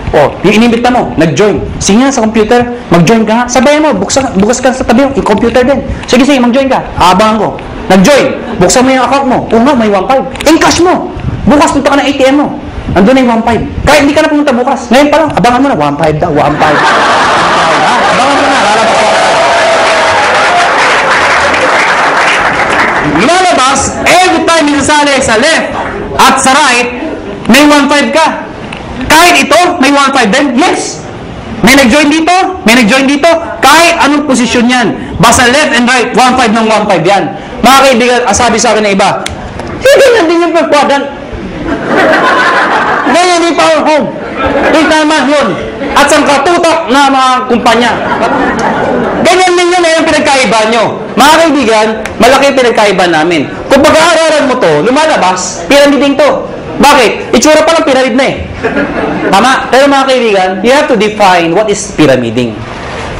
Yung inimbita mo, nag-join. Sige nga sa computer, mag-join ka. Sabay mo, bukas ka sa tabi yung computer din. Sige, mag-join ka. Abangan ko. Nag-join. Buksan mo yung account mo. Nga, may 1,500. Encash mo. Bukas punta ka ng ATM mo. Andun na yung 1,500. Kahit hindi ka na pumunta bukas. Ngayon pa lang, abangan mo na. 1,500 daw. 1,500. Abangan mo na. Lalabas ko. Lumalabas, every time minasali sa left at sa right, may 1,500 ka. Kahit ito, may 1,500 din. Yes. May nag-join dito, kahit anong posisyon yan. Basta left and right, 1,500 ng 1,500 yan. Mga kaibigan, sabi sa akin ng iba, hindi na din yung per-quadrant. Ganyan yung power home. Yung tama yun. At sa katutak na mga kumpanya. Ganyan din yun yung pinagkaiba nyo. Mga kaibigan, malaki yung pinagkaiba namin. Kung pag-aaralan mo to, lumalabas, pyramiding to. Bakit? Itsura pa lang pyramid na eh. Tama? Pero mga kaibigan, you have to define what is pyramiding.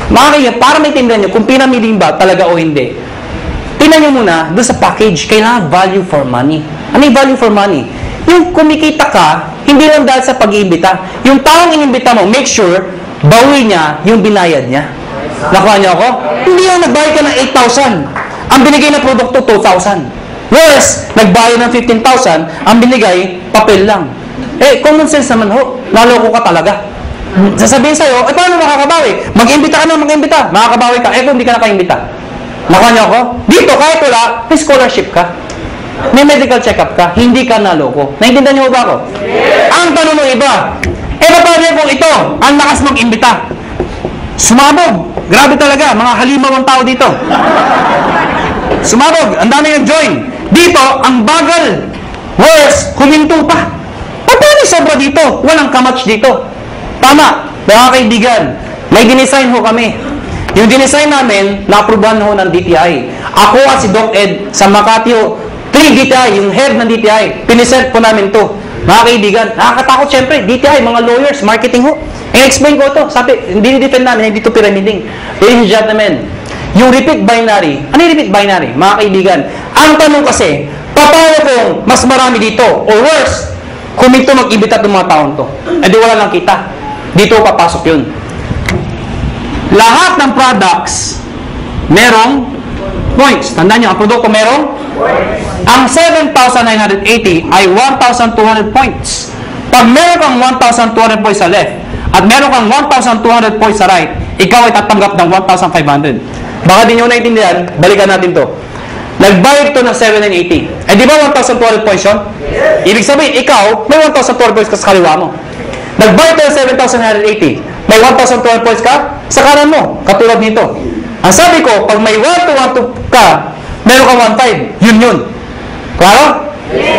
Mga kaibigan, para maintindihan nyo kung pyramiding ba talaga o hindi, tingnan nyo muna, doon sa package, kailangan value for money. Ano yung value for money? Yung kumikita ka, hindi lang dahil sa pag-iimbita. Yung taong inimbita mo, make sure, bawi niya yung binayad niya. Nakuha niyo ako? Hindi yung nagbayad ka ng 8,000. Ang binigay na produkto, 2,000. Whereas, nagbayad ng 15,000, ang binigay, papel lang. Common sense naman ho. Naloko ka talaga. Sasabihin sa'yo, paano makakabawi? Mag-imbita ka na, mag-imbita. Makakabawi ka. Kung hindi ka nakaimbita. Nakuha niyo ako? Dito, kahit wala, may scholarship ka. May medical check-up ka. Hindi ka naloko. Naintindihan niyo ba ako? Ang tanong ng iba, paano kung ito, ang lakas mag-imbita? Sumabog. Grabe talaga, mga halimaw ang tao dito. Sumabog, ang dami nag-join. Dito, ang bagal. Worse, huminto pa. Paano sobra dito? Walang kamatch dito. Tama, mga kaibigan, may dinesign ho kami. Yung dinesign namin, na-aprobahan ho ng DTI. Ako at si Doc Ed sa Makati ho, 3 DTI, yung head ng DTI, pinisent po namin to. Mga kaibigan, nakakatakot syempre, DTI, mga lawyers, marketing ho. I-explain ko to. Sabi, hindi ni-defend namin, hindi to pyramiding. Ladies and gentlemen, yung repeat binary, ano yung repeat binary? Mga kaibigan, ang tanong kasi, paano kung mas marami dito? Or worse, huminto mag-imbita ng mga taon to. E di wala lang kita. Dito papasok yun. Lahat ng products, merong points. Tandaan nyo, ang produkto merong ang 7,980 ay 1,200 points. Pag meron kang 1,200 points sa left at meron kang 1,200 points sa right, ikaw ay tatanggap ng 1,500. Baka di nyo naintindihan, balikan natin to. Nagbayad to ng 7,980. Eh di ba 1,200 points yun? Ibig sabihin, ikaw, may 1,200 points ka sa kaliwa mo. Nagbayad to ng 7,980. May 1,200 points ka sa kanan mo, katulad nito. Ang sabi ko, pag may 1,200 ka, meron kang 1,500. Yun. Klaro?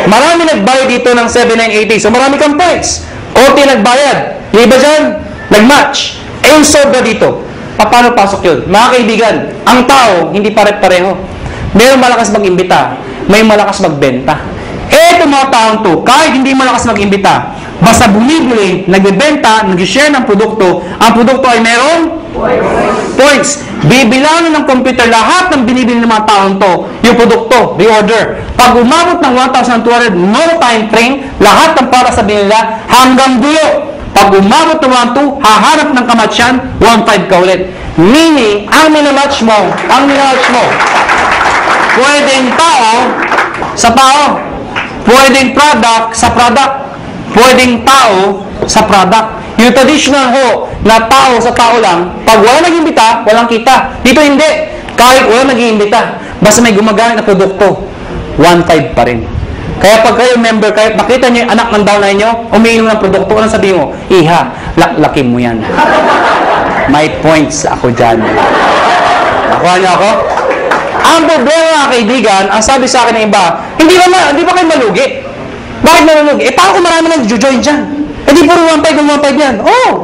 Marami nagbayad dito ng 7,980. So marami kang points. Konti nagbayad. Yung iba dyan, nag-match. Eh yung sobra dito. Paano pasok yun? Mga kaibigan, ang tao, hindi pare-pareho. Mayroong malakas mag-imbita, may malakas magbenta. Eto mga taong to, kahit hindi malakas mag-imbita, basta bumibili, nagbebenta, nag-share ng produkto, ang produkto ay merong points. Bibilangin ng computer lahat ng binibili ng mga taong to, yung produkto, reorder. Pag umabot ng 1,200, no time frame, lahat ng para sa binila hanggang dulo. Pag umabot ng 1,200, hahanap ng kamatsyan, 1,500 ka ulit. Meaning, ang minamatch mo, pwedeng tao sa tao, pwedeng product sa product, pwedeng tao sa product. Yung traditional ho, na tao sa tao lang, pag wala nag-imbita, walang kita. Dito hindi. Kahit wala nag-imbita, basta may gumagamit na produkto, 1,500 pa rin. Kaya pag kayo member, kahit makita nyo yung anak ng downline nyo, umiinom ng produkto, anong sabihin mo? Iha, laklakin mo yan. May points ako dyan. Nakuha niyo ako? Ang problema, kaibigan, ang sabi sa akin ng iba, hindi ba kayo malugi? Bakit malugi? Paano kung marami nang join dyan? Hindi puro 1,500 ng 1,500 yan.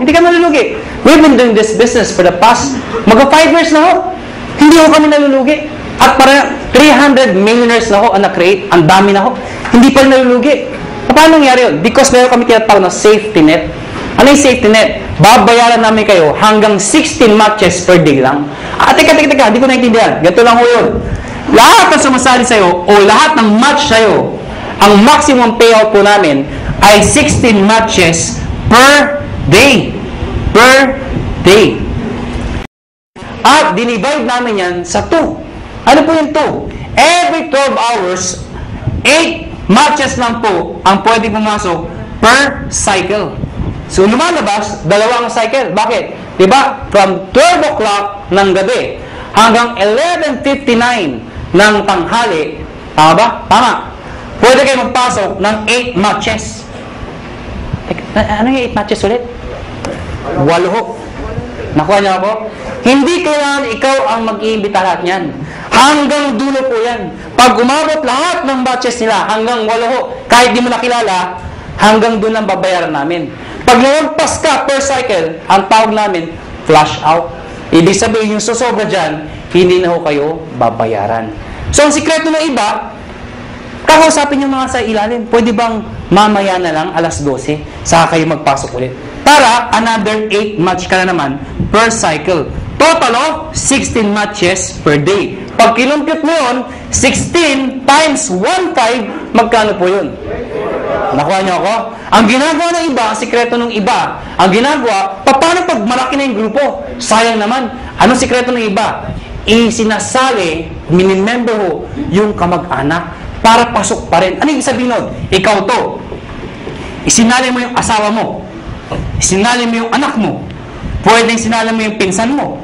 Hindi ka malulugi. We've been doing this business for the past, 5 years na ho. Hindi ho kami nalulugi. At para 300 millionaires na ho ang na-create. Ang dami na ho. Hindi pa rin nalulugi. Paano nangyari yun? Because meron kami tinatawag na safety net. Ano yung safety net? Babayaran namin kayo hanggang 16 matches per day lang. Teka, hindi ko naintindihan. Ganito lang ho yun. Lahat ng sumasali sa'yo o lahat ng match sa'yo, ang maximum payout po namin ay 16 matches per day. Per day. At dinivide namin yan sa 2. Ano po yung 2? Every 12 hours, 8 matches lang po ang pwede pumasok per cycle. So, lumalabas, 2 cycle. Bakit? Diba? From 12 o'clock ng gabi hanggang 11:59 ng tanghali. Tama ba? Tama. Pwede kayo magpasok ng 8 matches. Ano yung 8 matches ulit? 8. Nakuha niyo ako? Hindi kailangan ikaw ang mag-iimbita lahat niyan. Hanggang dulo po yan. Pag umabot lahat ng matches nila, hanggang 8, kahit di mo nakilala, hanggang doon lang babayaran namin. Pag nalagpas ka per cycle, ang tawag namin, flash out. Ibig sabihin, yung susobra dyan, hindi na ho kayo babayaran. So, ang sikreto ng iba, kakausapin yung mga sa ilalim. Pwede bang mamaya na lang, alas 12, saka kayo magpasok ulit. Para another 8 match ka na naman per cycle. Total of 16 matches per day. Pag kinumpute mo yun, 16 times 1,500, magkano po yun? Nakuha niyo ako? Ang ginagawa ng iba, ang sikreto ng iba, ang ginagawa, paano pag malaki na yung grupo? Sayang naman. Anong sikreto ng iba? Isinasali, minimember ho, yung kamag-anak para pasok pa rin. Ano yung sabihin nun? Ikaw to. Isinali mo yung asawa mo. Isinali mo yung anak mo. Pwedeng sinali mo yung pinsan mo.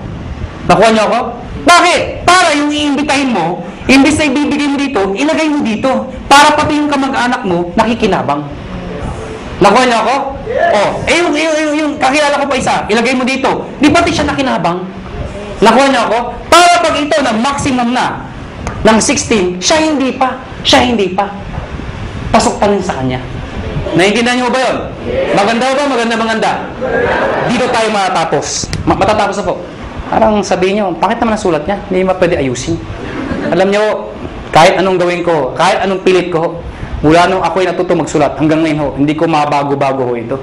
Nakuha niyo ako? Bakit? Para yung iimbitahin mo, imbis na ibibigay mo dito, ilagay mo dito. Para pati yung kamag-anak mo, nakikinabang. Nakuha niyo ako? Yung kakilala ko pa isa, ilagay mo dito. Di pati siya nakinabang. Nakuha niyo ako? Para pag ito na maximum na, ng 16, siya hindi pa. Pasok pa rin sa kanya. Naiintindihan niyo ba yun? Maganda ba? Maganda. Dito tayo matatapos. Matatapos ako. Parang sabihin niyo, bakit naman ang sulat niya? Hindi mo pwede ayusin. Alam niyo, kahit anong gawin ko, kahit anong pilit ko, mula nung ako'y natuto magsulat, hanggang ngayon ho, hindi ko mabago-bago ho ito.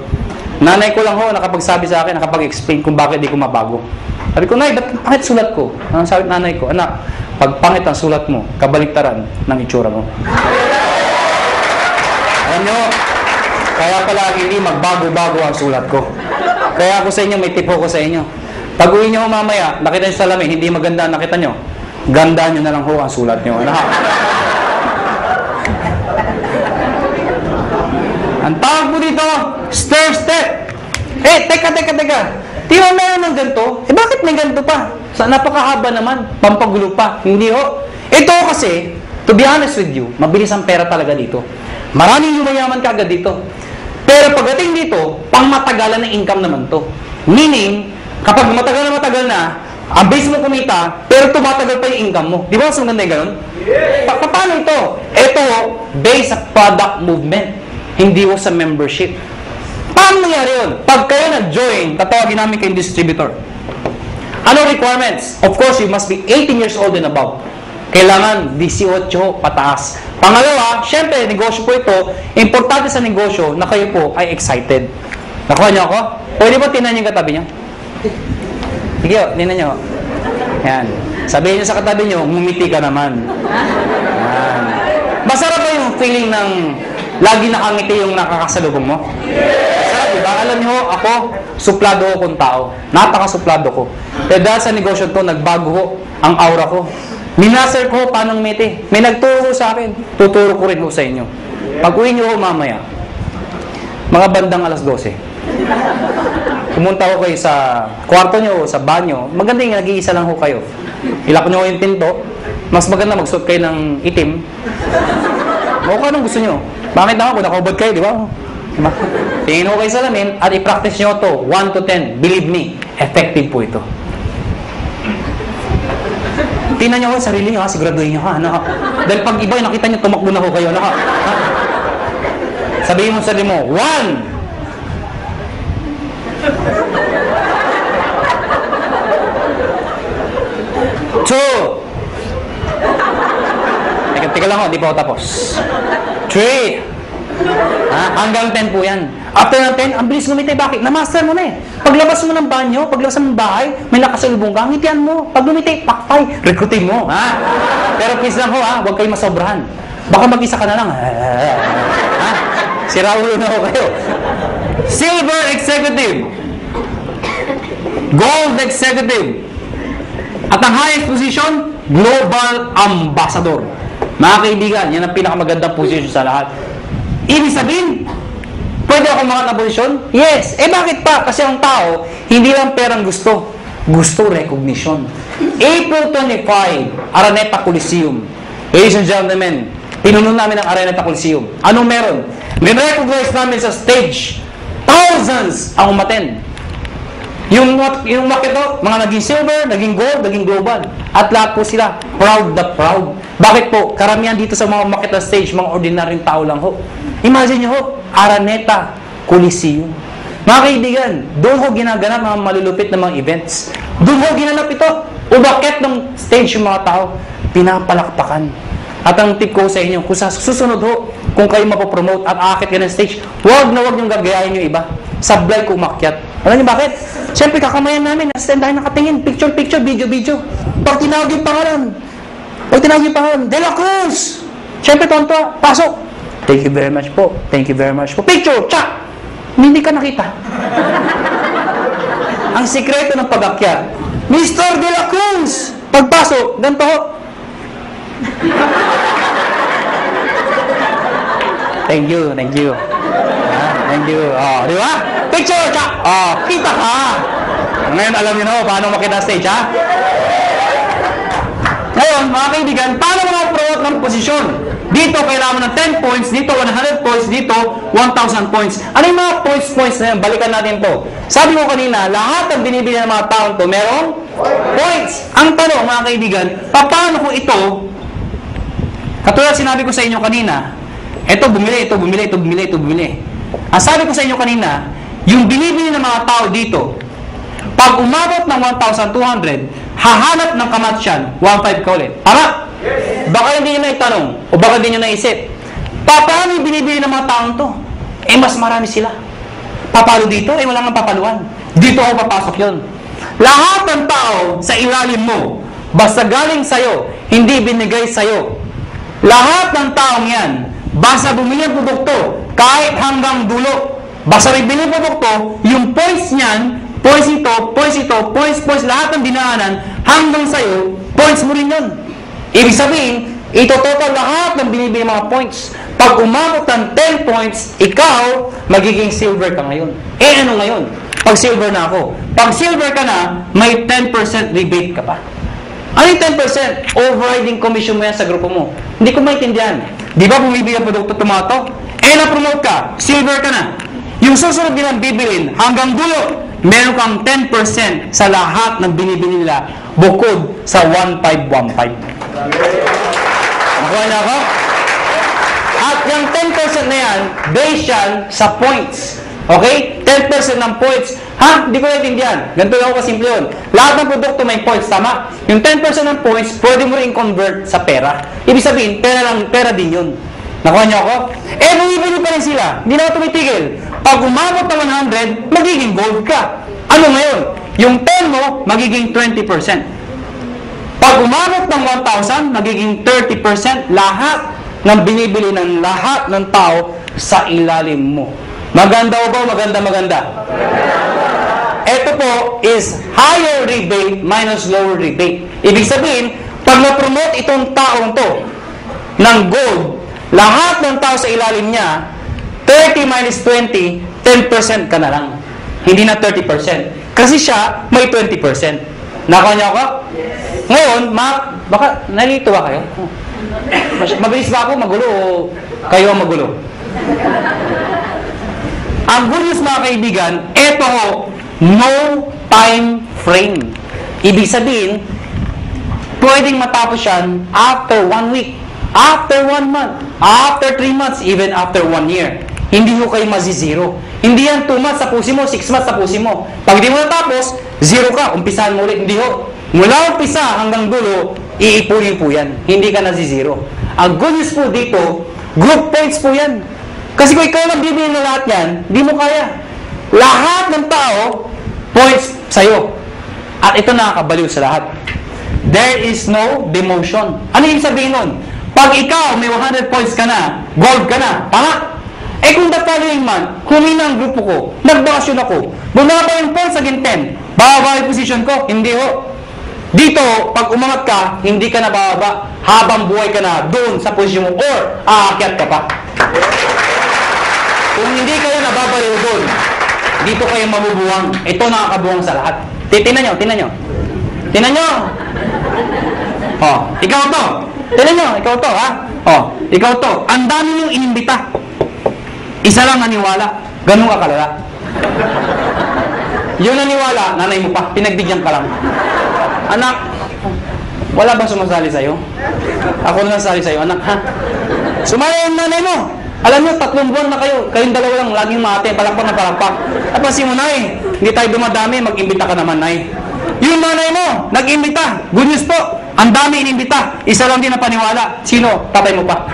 Nanay ko lang ho, nakapagsabi sa akin, nakapag-explain kung bakit hindi ko mabago. Sabi ko, Nay, bakit sulat ko? Ang sabi nanay ko, anak, pag pangit ang sulat mo, kabaliktaran ng itsura mo. Alam niyo, Kaya pala hindi magbago-bago ang sulat ko. Kaya ako sa inyo, may tip ko sa inyo. Pag uwi nyo mamaya, nakita nyo sa salamin, hindi maganda ang nakita nyo. Ganda nyo na lang ho ang sulat nyo. Ano ha? Ang tawag mo dito, stair-step. Teka. Di ba meron ng ganito? Bakit may ganito pa? Napakahaba naman. Pampagulo pa. Hindi ho. Ito kasi, to be honest with you, mabilis ang pera talaga dito. Maraming yumayaman ka agad dito. Pero pagdating dito, pang-matagalan ng income naman to. Meaning, kapag matagal na, ang base mo kumita, pero tumatagal pa yung income mo. Di ba mas maganda yung ganun? Paano ito? Ito, based sa product movement. Hindi mo sa membership. Paano nangyari yun? Pag kayo nag-join, tatawagin namin kayong distributor. Ano requirements? Of course, you must be 18 years old and above. Kailangan 18 pataas. Pangalawa, syempre, negosyo po ito. Importante sa negosyo na kayo po ay excited. Nakuha niyo ako? Pwede ba tinan yung katabi niyo? Sige, tinan niyo. Yan. Sabihin niyo sa katabi niyo, ngumiti ka naman. Yan. Masarap ba yung feeling ng lagi nakangiti yung nakakasalubong mo? Masarap, diba? Alam niyo, ako, suplado ko kung tao. Napaka-suplado ko. Pero dahil sa negosyo to, nagbago ko ang aura ko. Minaster ko paano ngumiti. May nagturo sa akin. Tuturo ko rin ho sa inyo. Pag uwi niyo ho mamaya, mga bandang alas 12, pumunta ko kayo sa kwarto niyo o sa banyo, maganda yung nag-iisa lang ho kayo. Ilak niyo yung pinto, mas maganda magsuot kayo ng itim. O kung anong gusto niyo. Bakit naman kung nakaubad kayo, di ba? Diba? Tingin ho kayo sa salamin at i-practice niyo to 1 to 10. Believe me, effective po ito. Tingnan niyo ho sa sarili niyo, siguraduhin niyo ha. Dahil pag iba, nakita niyo, tumakbo na ho kayo. Sabihin mo sa sarili mo, 1. Teka lang ho, di pa ako tapos. 3. Hanggang 10 po yan. After ng 10, ang bilis ngumiti. Bakit? Na-master mo na eh. Paglabas mo ng banyo, paglabas mo ng bahay, may nakasalubong ka, ngitian mo. Pag lumiti, pakpay, rekrutin mo. Pero please lang ho, huwag kayo masobrahan. Baka mag-isa ka na lang. Sira ulo na ho kayo. Silver Executive. Gold Executive. At ang highest position, Global Ambassador. Mga kaibigan, yan ang pinakamagandang position sa lahat. Ibig sabihin, pwede ako mga na-posisyon? Yes. Bakit pa? Kasi ang tao, hindi lang perang gusto. Gusto recognition. April 25, Araneta Coliseum. Ladies and gentlemen, pinuno namin ang Araneta Coliseum. Anong meron? May-recognize namin sa stage. Thousands ang umattend. Yung makito, mga naging silver, naging gold, naging global. At lahat po sila, proud na proud. Bakit po? Karamihan dito sa mga makita stage, mga ordinaryong tao lang ho. Imagine nyo ho, Araneta Coliseum. Mga kaibigan, doon ho ginaganap mga malulupit na mga events. Doon ho ginanap ito. Umakyat ng stage yung mga tao, pinapalakpakan. At ang tip ko sa inyo, kung sa susunod ho, kung kayo mapopromote at aakit ka ng stage, huwag niyong gagayahin yung iba. Sablay ko umakyat. Alam niyo bakit? Siyempre, kakamayan namin. Stand tayo nakatingin. Picture, video. Pag tinawag yung pangalan. De La Cruz! Siyempre, tonto. Pasok. Thank you very much po. Picture! Tsak! Hindi ka nakita. Ang sikreto ng pag-akyat. Mr. De La Cruz! Pagpasok, ganito ho. Thank you. Thank you. Di ba? Picture! Tsak! Kita ka! Ngayon, alam niyo na paano makita stage, ha? Ngayon, mga kaibigan, paano mga-promote ng posisyon? Dito, kailangan mo ng 10 points. Dito, 100 points. Dito, 1,000 points. Ano yung mga points na yun? Balikan natin to. Sabi ko kanina, lahat ng binibili ng mga taon to, merong points. Ang tanong, mga kaibigan, paano ko ito, katulad sinabi ko sa inyo kanina, ito bumili. Ang sabi ko sa inyo kanina, yung binibili ng mga tao dito, pag umabot ng 1,200, hahanap ng kamatsyan, 1,500 ka ulit. Tama? Yes. Baka hindi nyo na itanong, o baka hindi nyo naisip, paano yung binibili ng mga taong to? Mas marami sila. Papalo dito? Wala nga papaluan. Dito ako papasok yun. Lahat ng tao sa ilalim mo, basta galing sa'yo, hindi binigay sa'yo. Lahat ng taong yan, basta bumili ang produkto, kahit hanggang dulo, basta may bili ang produkto, yung points niyan, points ito, points, lahat ng dinaanan, hanggang sa'yo, points mo rin yun. Ibig sabihin, ito total lahat ng binibili mga points. Pag umabot ng 10 points, ikaw, magiging silver ka ngayon. Eh ano ngayon? Pag silver na ako. Pag silver ka na, may 10% rebate ka pa. Ano yung 10%? Overriding commission mo yan sa grupo mo. Hindi ko maintindihan. Di ba bumibili ang produkto tomato? Eh na-promote ka, silver ka na. Yung susunod nilang bibilin, hanggang dulo, meron kang 10% sa lahat ng binibili nila bukod sa 1515. Nakuha na ako? At yung 10% na yan, based yan sa points. Okay? 10% ng points. Ha? Hindi ko naintindihan. Ganito lang ako kasimple yun. Lahat ng produkto may points, tama? Yung 10% ng points, pwede mo rin convert sa pera. Ibig sabihin, pera din yun. Nakuha niyo ako? Eh, bumibili pa rin sila. Hindi na ako tumitigil. Pag umabot ng 100, magiging gold ka. Ano ngayon? Yung 10 mo, magiging 20%. Pag umabot ng 1,000, magiging 30% lahat ng binibili ng lahat ng tao sa ilalim mo. Maganda o ba? Maganda. Ito po is higher rebate minus lower rebate. Ibig sabihin, pag na-promote itong taong to ng gold, lahat ng tao sa ilalim niya, 30 minus 20, 10% ka na lang. Hindi na 30%. Kasi siya, may 20%. Nakuha niyo ako? Ngayon, baka nalito ba kayo? Mabilis ba ako magulo o kayo ang magulo? Ang good news mga kaibigan, eto ho, no time frame. Ibig sabihin, pwedeng matapos yan after 1 week, after 1 month, after 3 months, even after 1 year. Hindi ho kayo mazizero. Hindi yan 2 months tapusin mo, 6 months tapusin mo. Pag di mo natapos, 0 ka, umpisahan mo ulit. Hindi ho. Mula umpisa hanggang dulo, iipunin po yan. Hindi ka nazizero. Ang good news po dito, group points po yan. Kasi kung ikaw lang bibili na lahat yan, di mo kaya. Lahat ng tao, points sa'yo. At ito nakakabaliw sa lahat. There is no demotion. Ano yung sabihin nun? Pag ikaw may 100 points ka na, gold ka na, tama? Eh kung the following month, humina ang grupo ko, nagbakasyon ako, bumaba yung points again 10, bababa yung position ko, hindi ho. Dito, pag umangat ka, hindi ka na bababa, habang buhay ka na doon sa posisyon mo, or aakyat ka pa. Kung hindi kayo nababaliw doon, dito kayo mabubuwang. Ito nakakabuwang sa lahat. Tinan nyo. Tinan nyo. Oh, ikaw to. Tinan nyo, ikaw to, ha? Oh, ikaw to. Ang dami mong inimbita. Isa lang naniwala. Ganun ka kalala. Yung naniwala, nanay mo pa. Pinagbigyan ka lang. Anak, wala bang sumasali sa'yo? Ako na sasali sa'yo, anak, ha? Sumali yung nanay mo. Alam nyo, 3 buwan na kayo. Kayong dalawa lang, laging mate, palakpak na palakpak. Napansin mo, nay, hindi tayo dumadami, mag-imbita ka naman, nay. Yung nanay mo, nag-imbita. Good news po, ang dami inimbita. Isa lang din na paniwala. Sino? Tatay mo pa.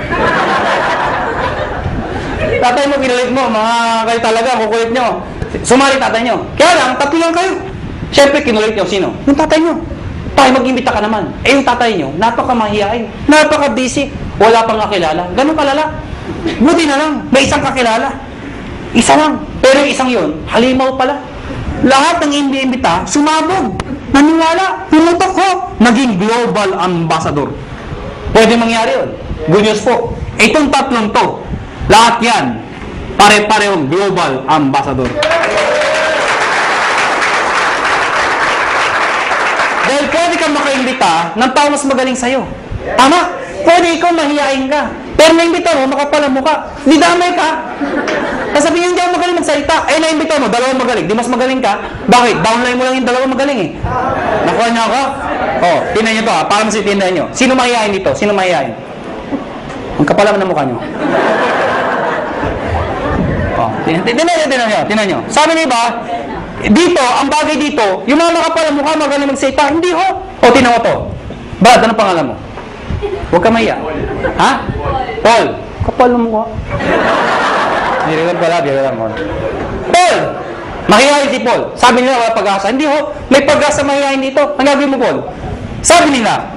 Tatay mo, kinalit mo, mga kayo talaga, kukulit nyo. Sumali tatay nyo. Kaya lang, 3 lang kayo. Siyempre, kinulit nyo, sino? Yung tatay nyo. Tayo mag-imbita ka naman. Eh, yung tatay nyo, napaka-mahihain, napaka-busy, wala pang kakilala. Ganun kalala. Buti na lang, may isang kakilala. Isa lang. Pero yung isang yun, halimaw pala. Lahat ng inimbita, sumabog. Naniwala. Pumutok ho. Naging global ambassador. Pwede mangyari yun. Good news po. Itong 3 to, lahat yan, pare-parehong global ambassador. Dahil pwede kang makaimbita ng tao mas magaling sa'yo. Tama? Pwede ikaw mahihain ka. Pero naimbita mo, makapal ang mukha. Di damay ka. Sasabihin hindi ako magaling magsalita. Eh, naimbita mo, 2 magaling. Di mas magaling ka. Bakit? Downline mo lang yung 2 magaling eh. Nakuha niyo ako? Oh, tinan niyo to ha. Para masitindahan niyo. Sino mahihain dito? Sino mahihain? Ang kapal naman ng mukha niyo. Oh, tinan niyo. Sabi niyo ba, dito, ang bagay dito, yung mga makapal ang mukha, magaling magsalita. Hindi ho. O, tinan mo to. Brad, anong pangalan mo? Huwag ka mahiya. Ha? Paul. Kapal mo ko. Biro lang mo. Paul! Mahihayin si Paul. Sabi nila wala pag-asa. Hindi ho. May pag-asa mahihayin dito. Ang gagawin mo, Paul? Sabi nila,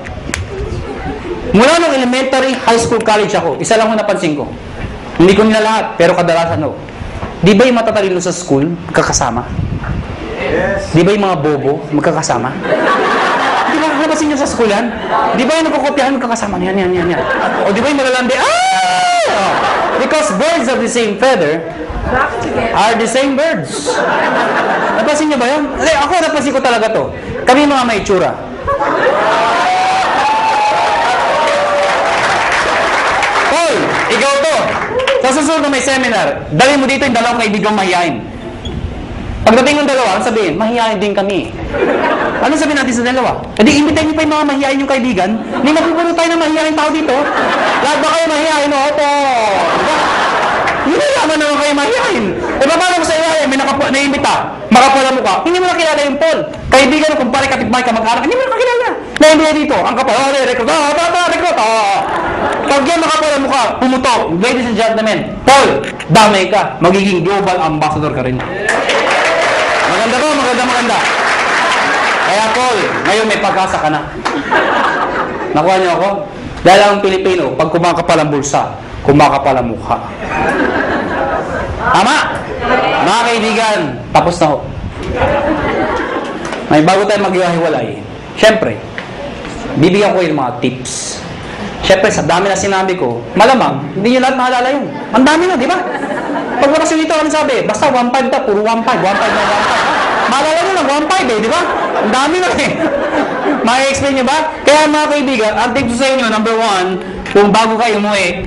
mula nung elementary, high school, college ako, isa lang ho napansin ko. Hindi ko nila lahat, pero kadalasan no. Di ba yung matatalino sa school, magkakasama? Yes. Di ba yung mga bobo, magkakasama? Di ba, napasin nyo sa school yan? Di ba yung nagkukopyahan, magkakasama? Yan. O di ba yung malalandi? Because birds of the same feather are the same birds. Napasin nyo ba yun? Ako napasin ko talaga to. Kami mga may itsura. Paul, ikaw to. Sa susunod na may seminar, dali mo dito yung dalawang kaibigang mahihain. Pagdating ng dalawa, sabihin, mahihain din kami. Ano sabihin natin sa dalawa? Hindi, imbitahin niyo pa yung mga mahihain yung kaibigan. Hindi mapupuno tayo ng mahihain tao dito. Lahat ba kayo mahihain? Opo. Hindi naman naman kayo mahihain. E paano mo sa iyahin? May naimbita. Makapala mo ka. Hindi mo nakilala yung Paul. Kaibigan mo, kumpare, kapitbahay ka, mag-anak. Hindi mo nakilala. Naimbita dito. Ang kapal. Recruit. Recruit. Pag yan makapala mo ka, pumutok. Ladies and gentlemen, Paul, damay ka. Magiging global ambassador ka rin. Maganda. Kaya Paul, ngayon may pag-asa ka na. Nakuha niyo ako? Dahil ang Pilipino, pag kumakapal ang bulsa, kumakapal ang mukha. Tama? Mga kaibigan, tapos na ho. May bago tayo maghiwalay. Siyempre, bibigyan ko yung mga tips. Siyempre, sa dami na sinabi ko, malamang, hindi nyo lahat mahalala yun. Ang dami na, di ba? Pag wakas yung ito, ano sabi? Basta 1.5 ta, puro 1.5 na 1.5. Maalala nyo lang, 1.5 di ba? Ang dami na eh. Maki-explain nyo ba? Kaya mga kaibigan, ang tip ko sa inyo, number 1, kung bago kayo umuwi,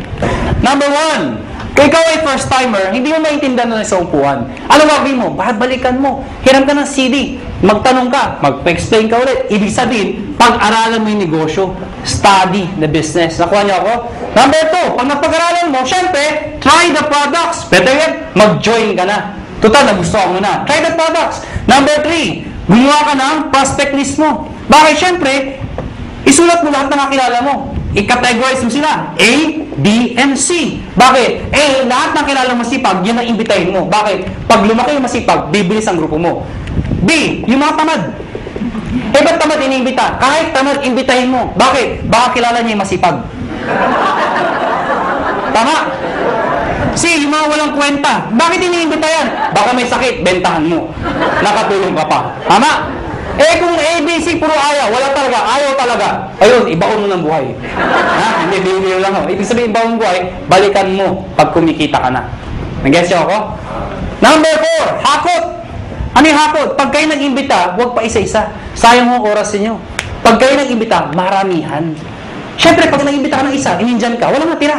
number 1, kung ikaw ay first timer, hindi mo maintindihan na sa upuan. Ano gagawin mo? Balikan mo. Hiram ka ng CD. Magtanong ka. Magpa-explain ka ulit. Ibig sabihin, pag-aralan mo yung negosyo. Study the business. Nakuha niyo ako? Number 2, pag napag-aralan mo, syempre, try the products. Better yet, mag-join ka na. Total, nagustuhan mo na. Try the products. Number 3, gumawa ka ng prospect list mo. Bakit? Syempre, isulat mo lahat ng kakilala mo. I-categorize mo sila. A, B, and C. Bakit? A, lahat ng kilala masipag, yun ang imbitahin mo. Bakit? Pag lumaki yung masipag, bibilis ang grupo mo. B, yung mga tamad. Eh, ba't tamad iniimbita? Kahit tamad, imbitahin mo. Bakit? Baka kilala niya yung masipag. Tama? C, yung mga walang kwenta. Bakit iniimbita yan? Baka may sakit, bentahan mo. Nakatulong ka pa. Tama? Eh kung A, B, C, puro ayaw, wala talaga, ayaw talaga. Ayun, ibaon mo ng buhay. Ha? Hindi, bibigyan lang ako. Ibig sabihin, ibaon ng buhay, balikan mo pag kumikita ka na. Nag-guess niyo ako? Number 4, hakot. Ano yung hakot? Pag kayo nag-imbita, huwag pa isa-isa. Sayang mo oras niyo. Pag kayo nag-imbita, maramihan. Siyempre, pag nag-imbita ka ng isa, inindyan ka, walang natira.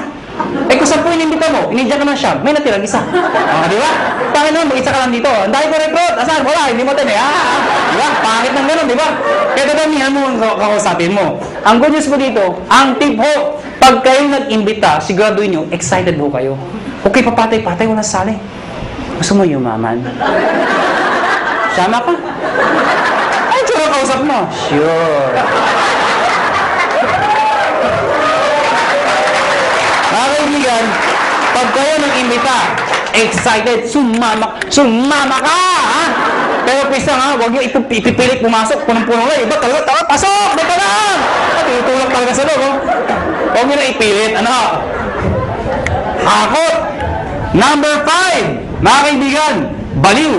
Eh kung 10 inimbita mo, inindyan ka ng siyam, may natirang isa. Di ba? Panginoon, mag-isa ka lang dito. Ang dahil ko recruit. Asan? Wala, hindi mo din eh. Di ba? Pangit ng gano'n, di ba? Kaya dadamihan mo ang kakausapin mo. Ang good news mo dito, ang tip ho, pag kayo nag-imbita, siguraduhin nyo, excited ho kayo. Okay, papatay-patay, wala sali. Gusto mo yumaman? Sama ka? Ay, tsura kausap mo. Sure. Mga kaibigan, pag kayo nag-imbita, excited, sumama ka, ha? Pero please lang, ha? Huwag nyo ipipilit pumasok, punong-puno na, iba talaga, pasok, dito lang! At itulak talaga sa loob, oh. Huwag nyo na ipilit, ano? Hakot! Number 5, mga kaibigan, baliw.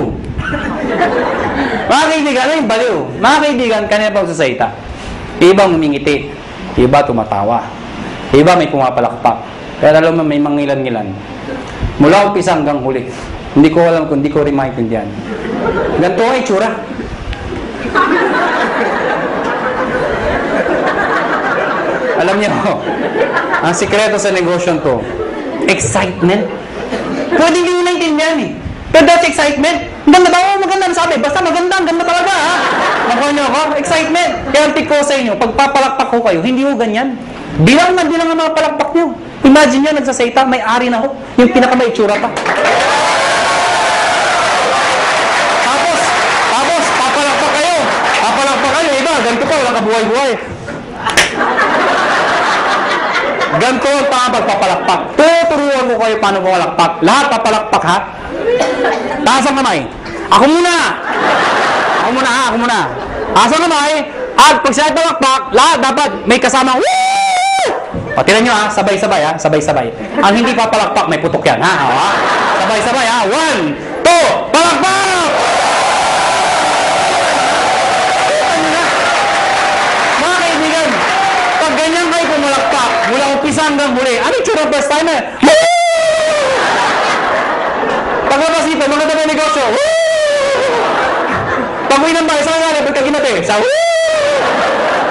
Mga kaibigan, ano yung baliw? Mga kaibigan, kanina pa sasalita. Iba ngumingiti, iba tumatawa, iba may pumapalakpak. Pero alam mo, may mangilan-ngilan. Mula umpisa hanggang huli. Hindi ko alam kung hindi ko rin maintindihan. Ganito ang itsura. Alam niyo, ang sikreto sa negosyo to, excitement. Pwede nyo naintindihan eh. Pero that's excitement. Ganda ba? Maganda na sabi. Basta maganda, ganda talaga ha. Nakuha niyo ako? Excitement. Kaya ang tip ko sa inyo, pag papalakpak ko kayo, hindi ko ganyan. Bilang ang mga palakpak niyo. Imagine nyo, nagsasayta, may-ari na ho. Yung pinaka-may itsura pa. Tapos, papalakpak kayo. Papalakpak kayo. Iba, ganito pa, walang kabuhay-buhay. Ganito ang pagpapalakpak. Tuturuan ko kayo paano papalakpak. Lahat papalakpak, ha? Taas ang kamay. Ako muna. Ako muna. Taas ang kamay. At pag sila palakpak, lahat dapat may kasamang, woo! O, tingnan nyo ha, sabay-sabay ha, sabay-sabay. Ang hindi papalakpak, may putok yan ha. O, ha? Sabay-sabay ha, 1, 2, palakpak! Mga kaibigan, pag ganyan kayo pumalakpak, mula umpisa hanggang huli, ano yung tsura first timer? Pagkapas dito, maganda na yung negosyo. Pag-uwi ng bahay, saan nga, pagkaginate? Sa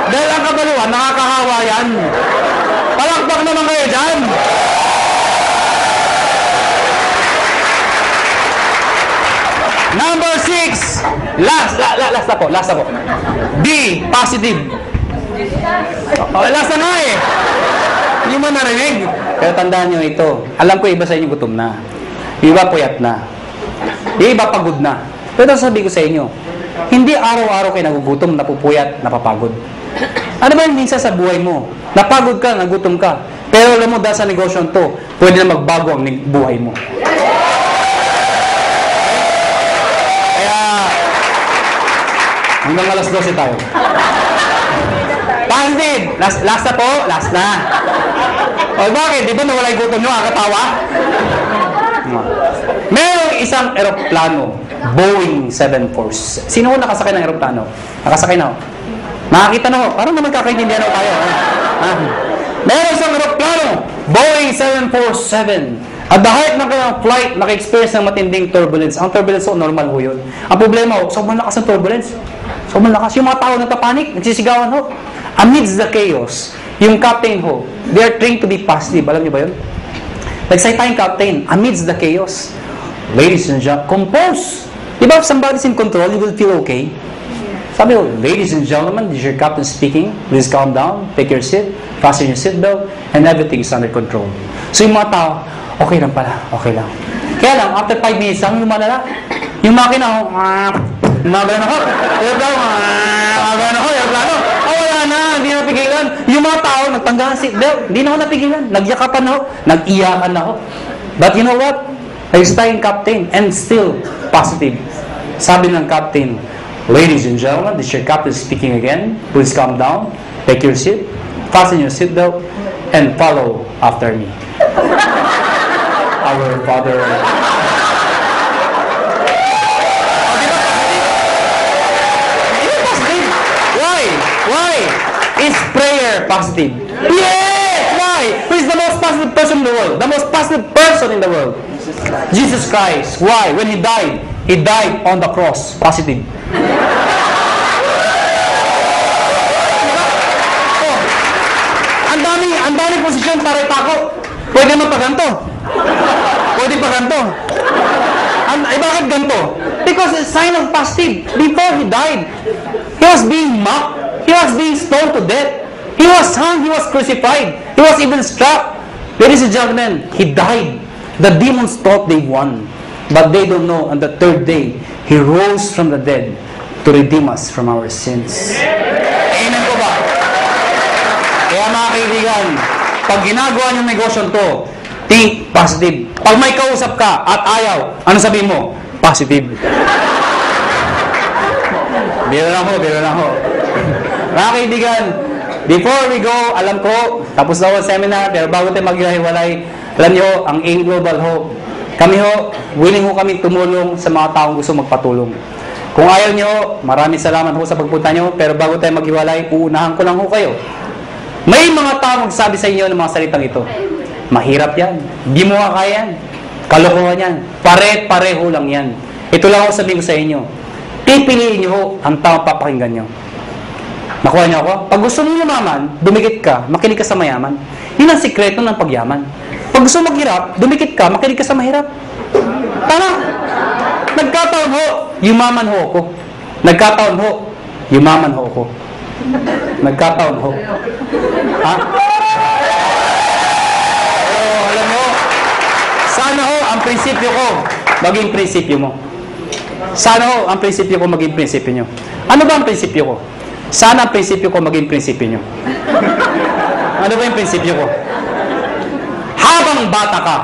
dahil ang kabaluan, nakakahawa yan. Palakpak naman kayo dyan. Number 6. Last na po. D, positive. Last na nga eh. Hindi mo narinig. Pero tandaan nyo ito. Alam ko iba sa inyo gutom na. Iba puyat na. Iba pagod na. Pero sabi ko sa inyo, hindi araw-araw kayo nagugutom, napupuyat, napapagod. Ano ba yung minsan sa buhay mo? Napagod ka, nagutom ka. Pero alam mo, dahil sa negosyo to, pwede na magbago ang buhay mo. Kaya, hanggang alas 12 tayo. Positive! Last na po? Last na. O bakit? Di ba nawala yung gutom nyo? Katawa? Merong isang eroplano, Boeing 747. Sino ko nakasakay ng eroplano? Nakasakay na ako. Nakakita na ako. Parang naman kakaintindihan ako tayo. Meron isang eroplano, Boeing 747. At the heart ng kanyang flight, naka-experience ng matinding turbulence. Ang turbulence ko, normal ho yun. Ang problema ho, sobrang lakas ng turbulence. Sobrang lakas. Yung mga tao nagpapanik, nagsisigawan ho. Amidst the chaos, yung captain ho, they are trained to be positive. Alam niyo ba yun? Nagsay tayong captain, amidst the chaos. Ladies and gentlemen, compose. Diba if somebody's in control, you will feel okay? Sabi ko, ladies and gentlemen, this is your captain speaking. Please calm down, take your seat, fasten your seatbelt, and everything is under control. So yung mga tao, okay lang pala, okay lang. Kaya lang, after 5 minutes lang, yung malala, yung makina, nagano ako, wala na, hindi na napigilan. Yung mga tao, nagtanggahan seatbelt, hindi na ako napigilan. Nagyakapan ako, nag-iyakan ako. But you know what? Ayos tayong captain, and still positive. Sabi ng captain, ladies and gentlemen, this is your captain speaking again. Please calm down, take your seat, fasten your seatbelt, and follow after me. Our Father. Why? Is prayer positive? Yes! Why? Who is the most positive person in the world? The most positive person in the world? Jesus Christ. Why? When He died on the cross. Positive. Ang dami posisyon para itako. Pwede mo pa ganito. Bakit ganito? Because it's a sign of positive. Before He died, He was being mocked. He was being stoned to death. He was hung. He was crucified. He was even struck. Ladies and gentlemen, He died. The demons thought they won. But they don't know, on the third day, He rose from the dead to redeem us from our sins. Amen ko ba? Kaya mga kaibigan, pag ginagawa niyong negosyo to, think positive. Pag may kausap ka at ayaw, ano sabihin mo? Positive. Biro lang ho. Mga kaibigan, before we go, alam ko, tapos na ako seminar, pero bago tayo maghiwalay, alam niyo, ang AIM Global ho, kami ho, willing ho kami tumulong sa mga taong gusto magpatulong. Kung ayaw niyo, maraming salamat ho sa pagpunta niyo, pero bago tayo maghiwalay, uunahan ko lang ho kayo. May mga tao magsabi sa inyo ng mga salitang ito. Mahirap yan. Di mo kaya yan. Kalokohan yan. Pare-pareho lang yan. Ito lang ako sabihin ko sa inyo. Pipiliin niyo ho ang taong papakinggan niyo. Nakuha niyo ako? Pag gusto mo yumaman, dumikit ka, makinig ka sa mayaman. Yun ang sikreto ng pagyaman. Pag gusto maghirap, dumikit ka, makinig ka sa mahirap. Tama. Nagkataon ho, yumaman ho ako. Nagkataon ho, yumaman ho ako. Nagkataon ho. Ha? Oh, alam mo, sana ho, ang prinsipyo ko, maging prinsipyo mo. Sana ho, ang prinsipyo ko maging prinsipyo nyo. Ano ba ang prinsipyo ko? Sana ang prinsipyo ko maging prinsipyo nyo. Ano ba yung prinsipyo ko? Habang bata ka,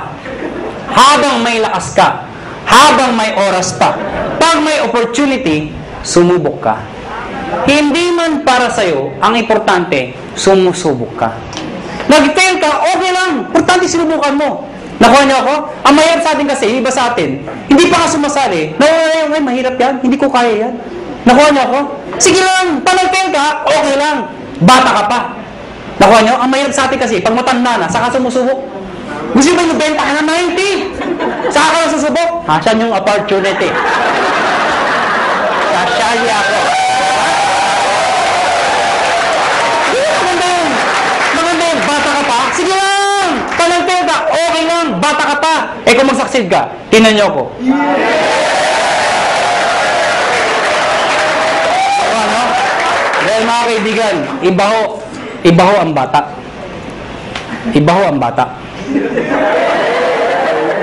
habang may lakas ka, habang may oras pa, pag may opportunity, sumubok ka. Hindi man para sa'yo, ang importante, sumusubok ka. Nag-fail ka, okay lang. Importante sinubukan mo. Nakuha niyo ako? Ang mahirap sa atin kasi, iba sa atin, hindi pa ka sumasali. Nakuha niyo, mahirap yan. Hindi ko kaya yan. Nakuha niyo ako? Sige lang, pag nag-fail ka, okay lang. Bata ka pa. Nakuha niyo? Ang mahirap sa atin kasi, pag matanda na, saka sumusubok. Gusto ba yung benta ka na 90? Saka ka na susubok? Saan yung opportunity? Sasali ako. Maganda yun. Bata ka pa? Sige lang! Pag nag-fail ka, okay lang. Bata ka pa. Eh kung mag-succeed ka, tinan niyo ako. Ano? Dahil mga kaibigan, iba ho ang bata. Iba ho ang bata.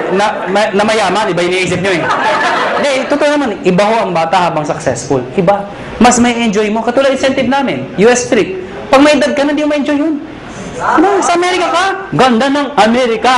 Na mayaman, iba yung iniisip nyo eh. Hindi, totoo naman, iba ho ang bata habang successful. Iba. Mas may enjoy mo. Katulad incentive namin, US trip. Pag may edad ka na, hindi mo ma-enjoy yun. Ano, sa Amerika ka? Ganda ng Amerika.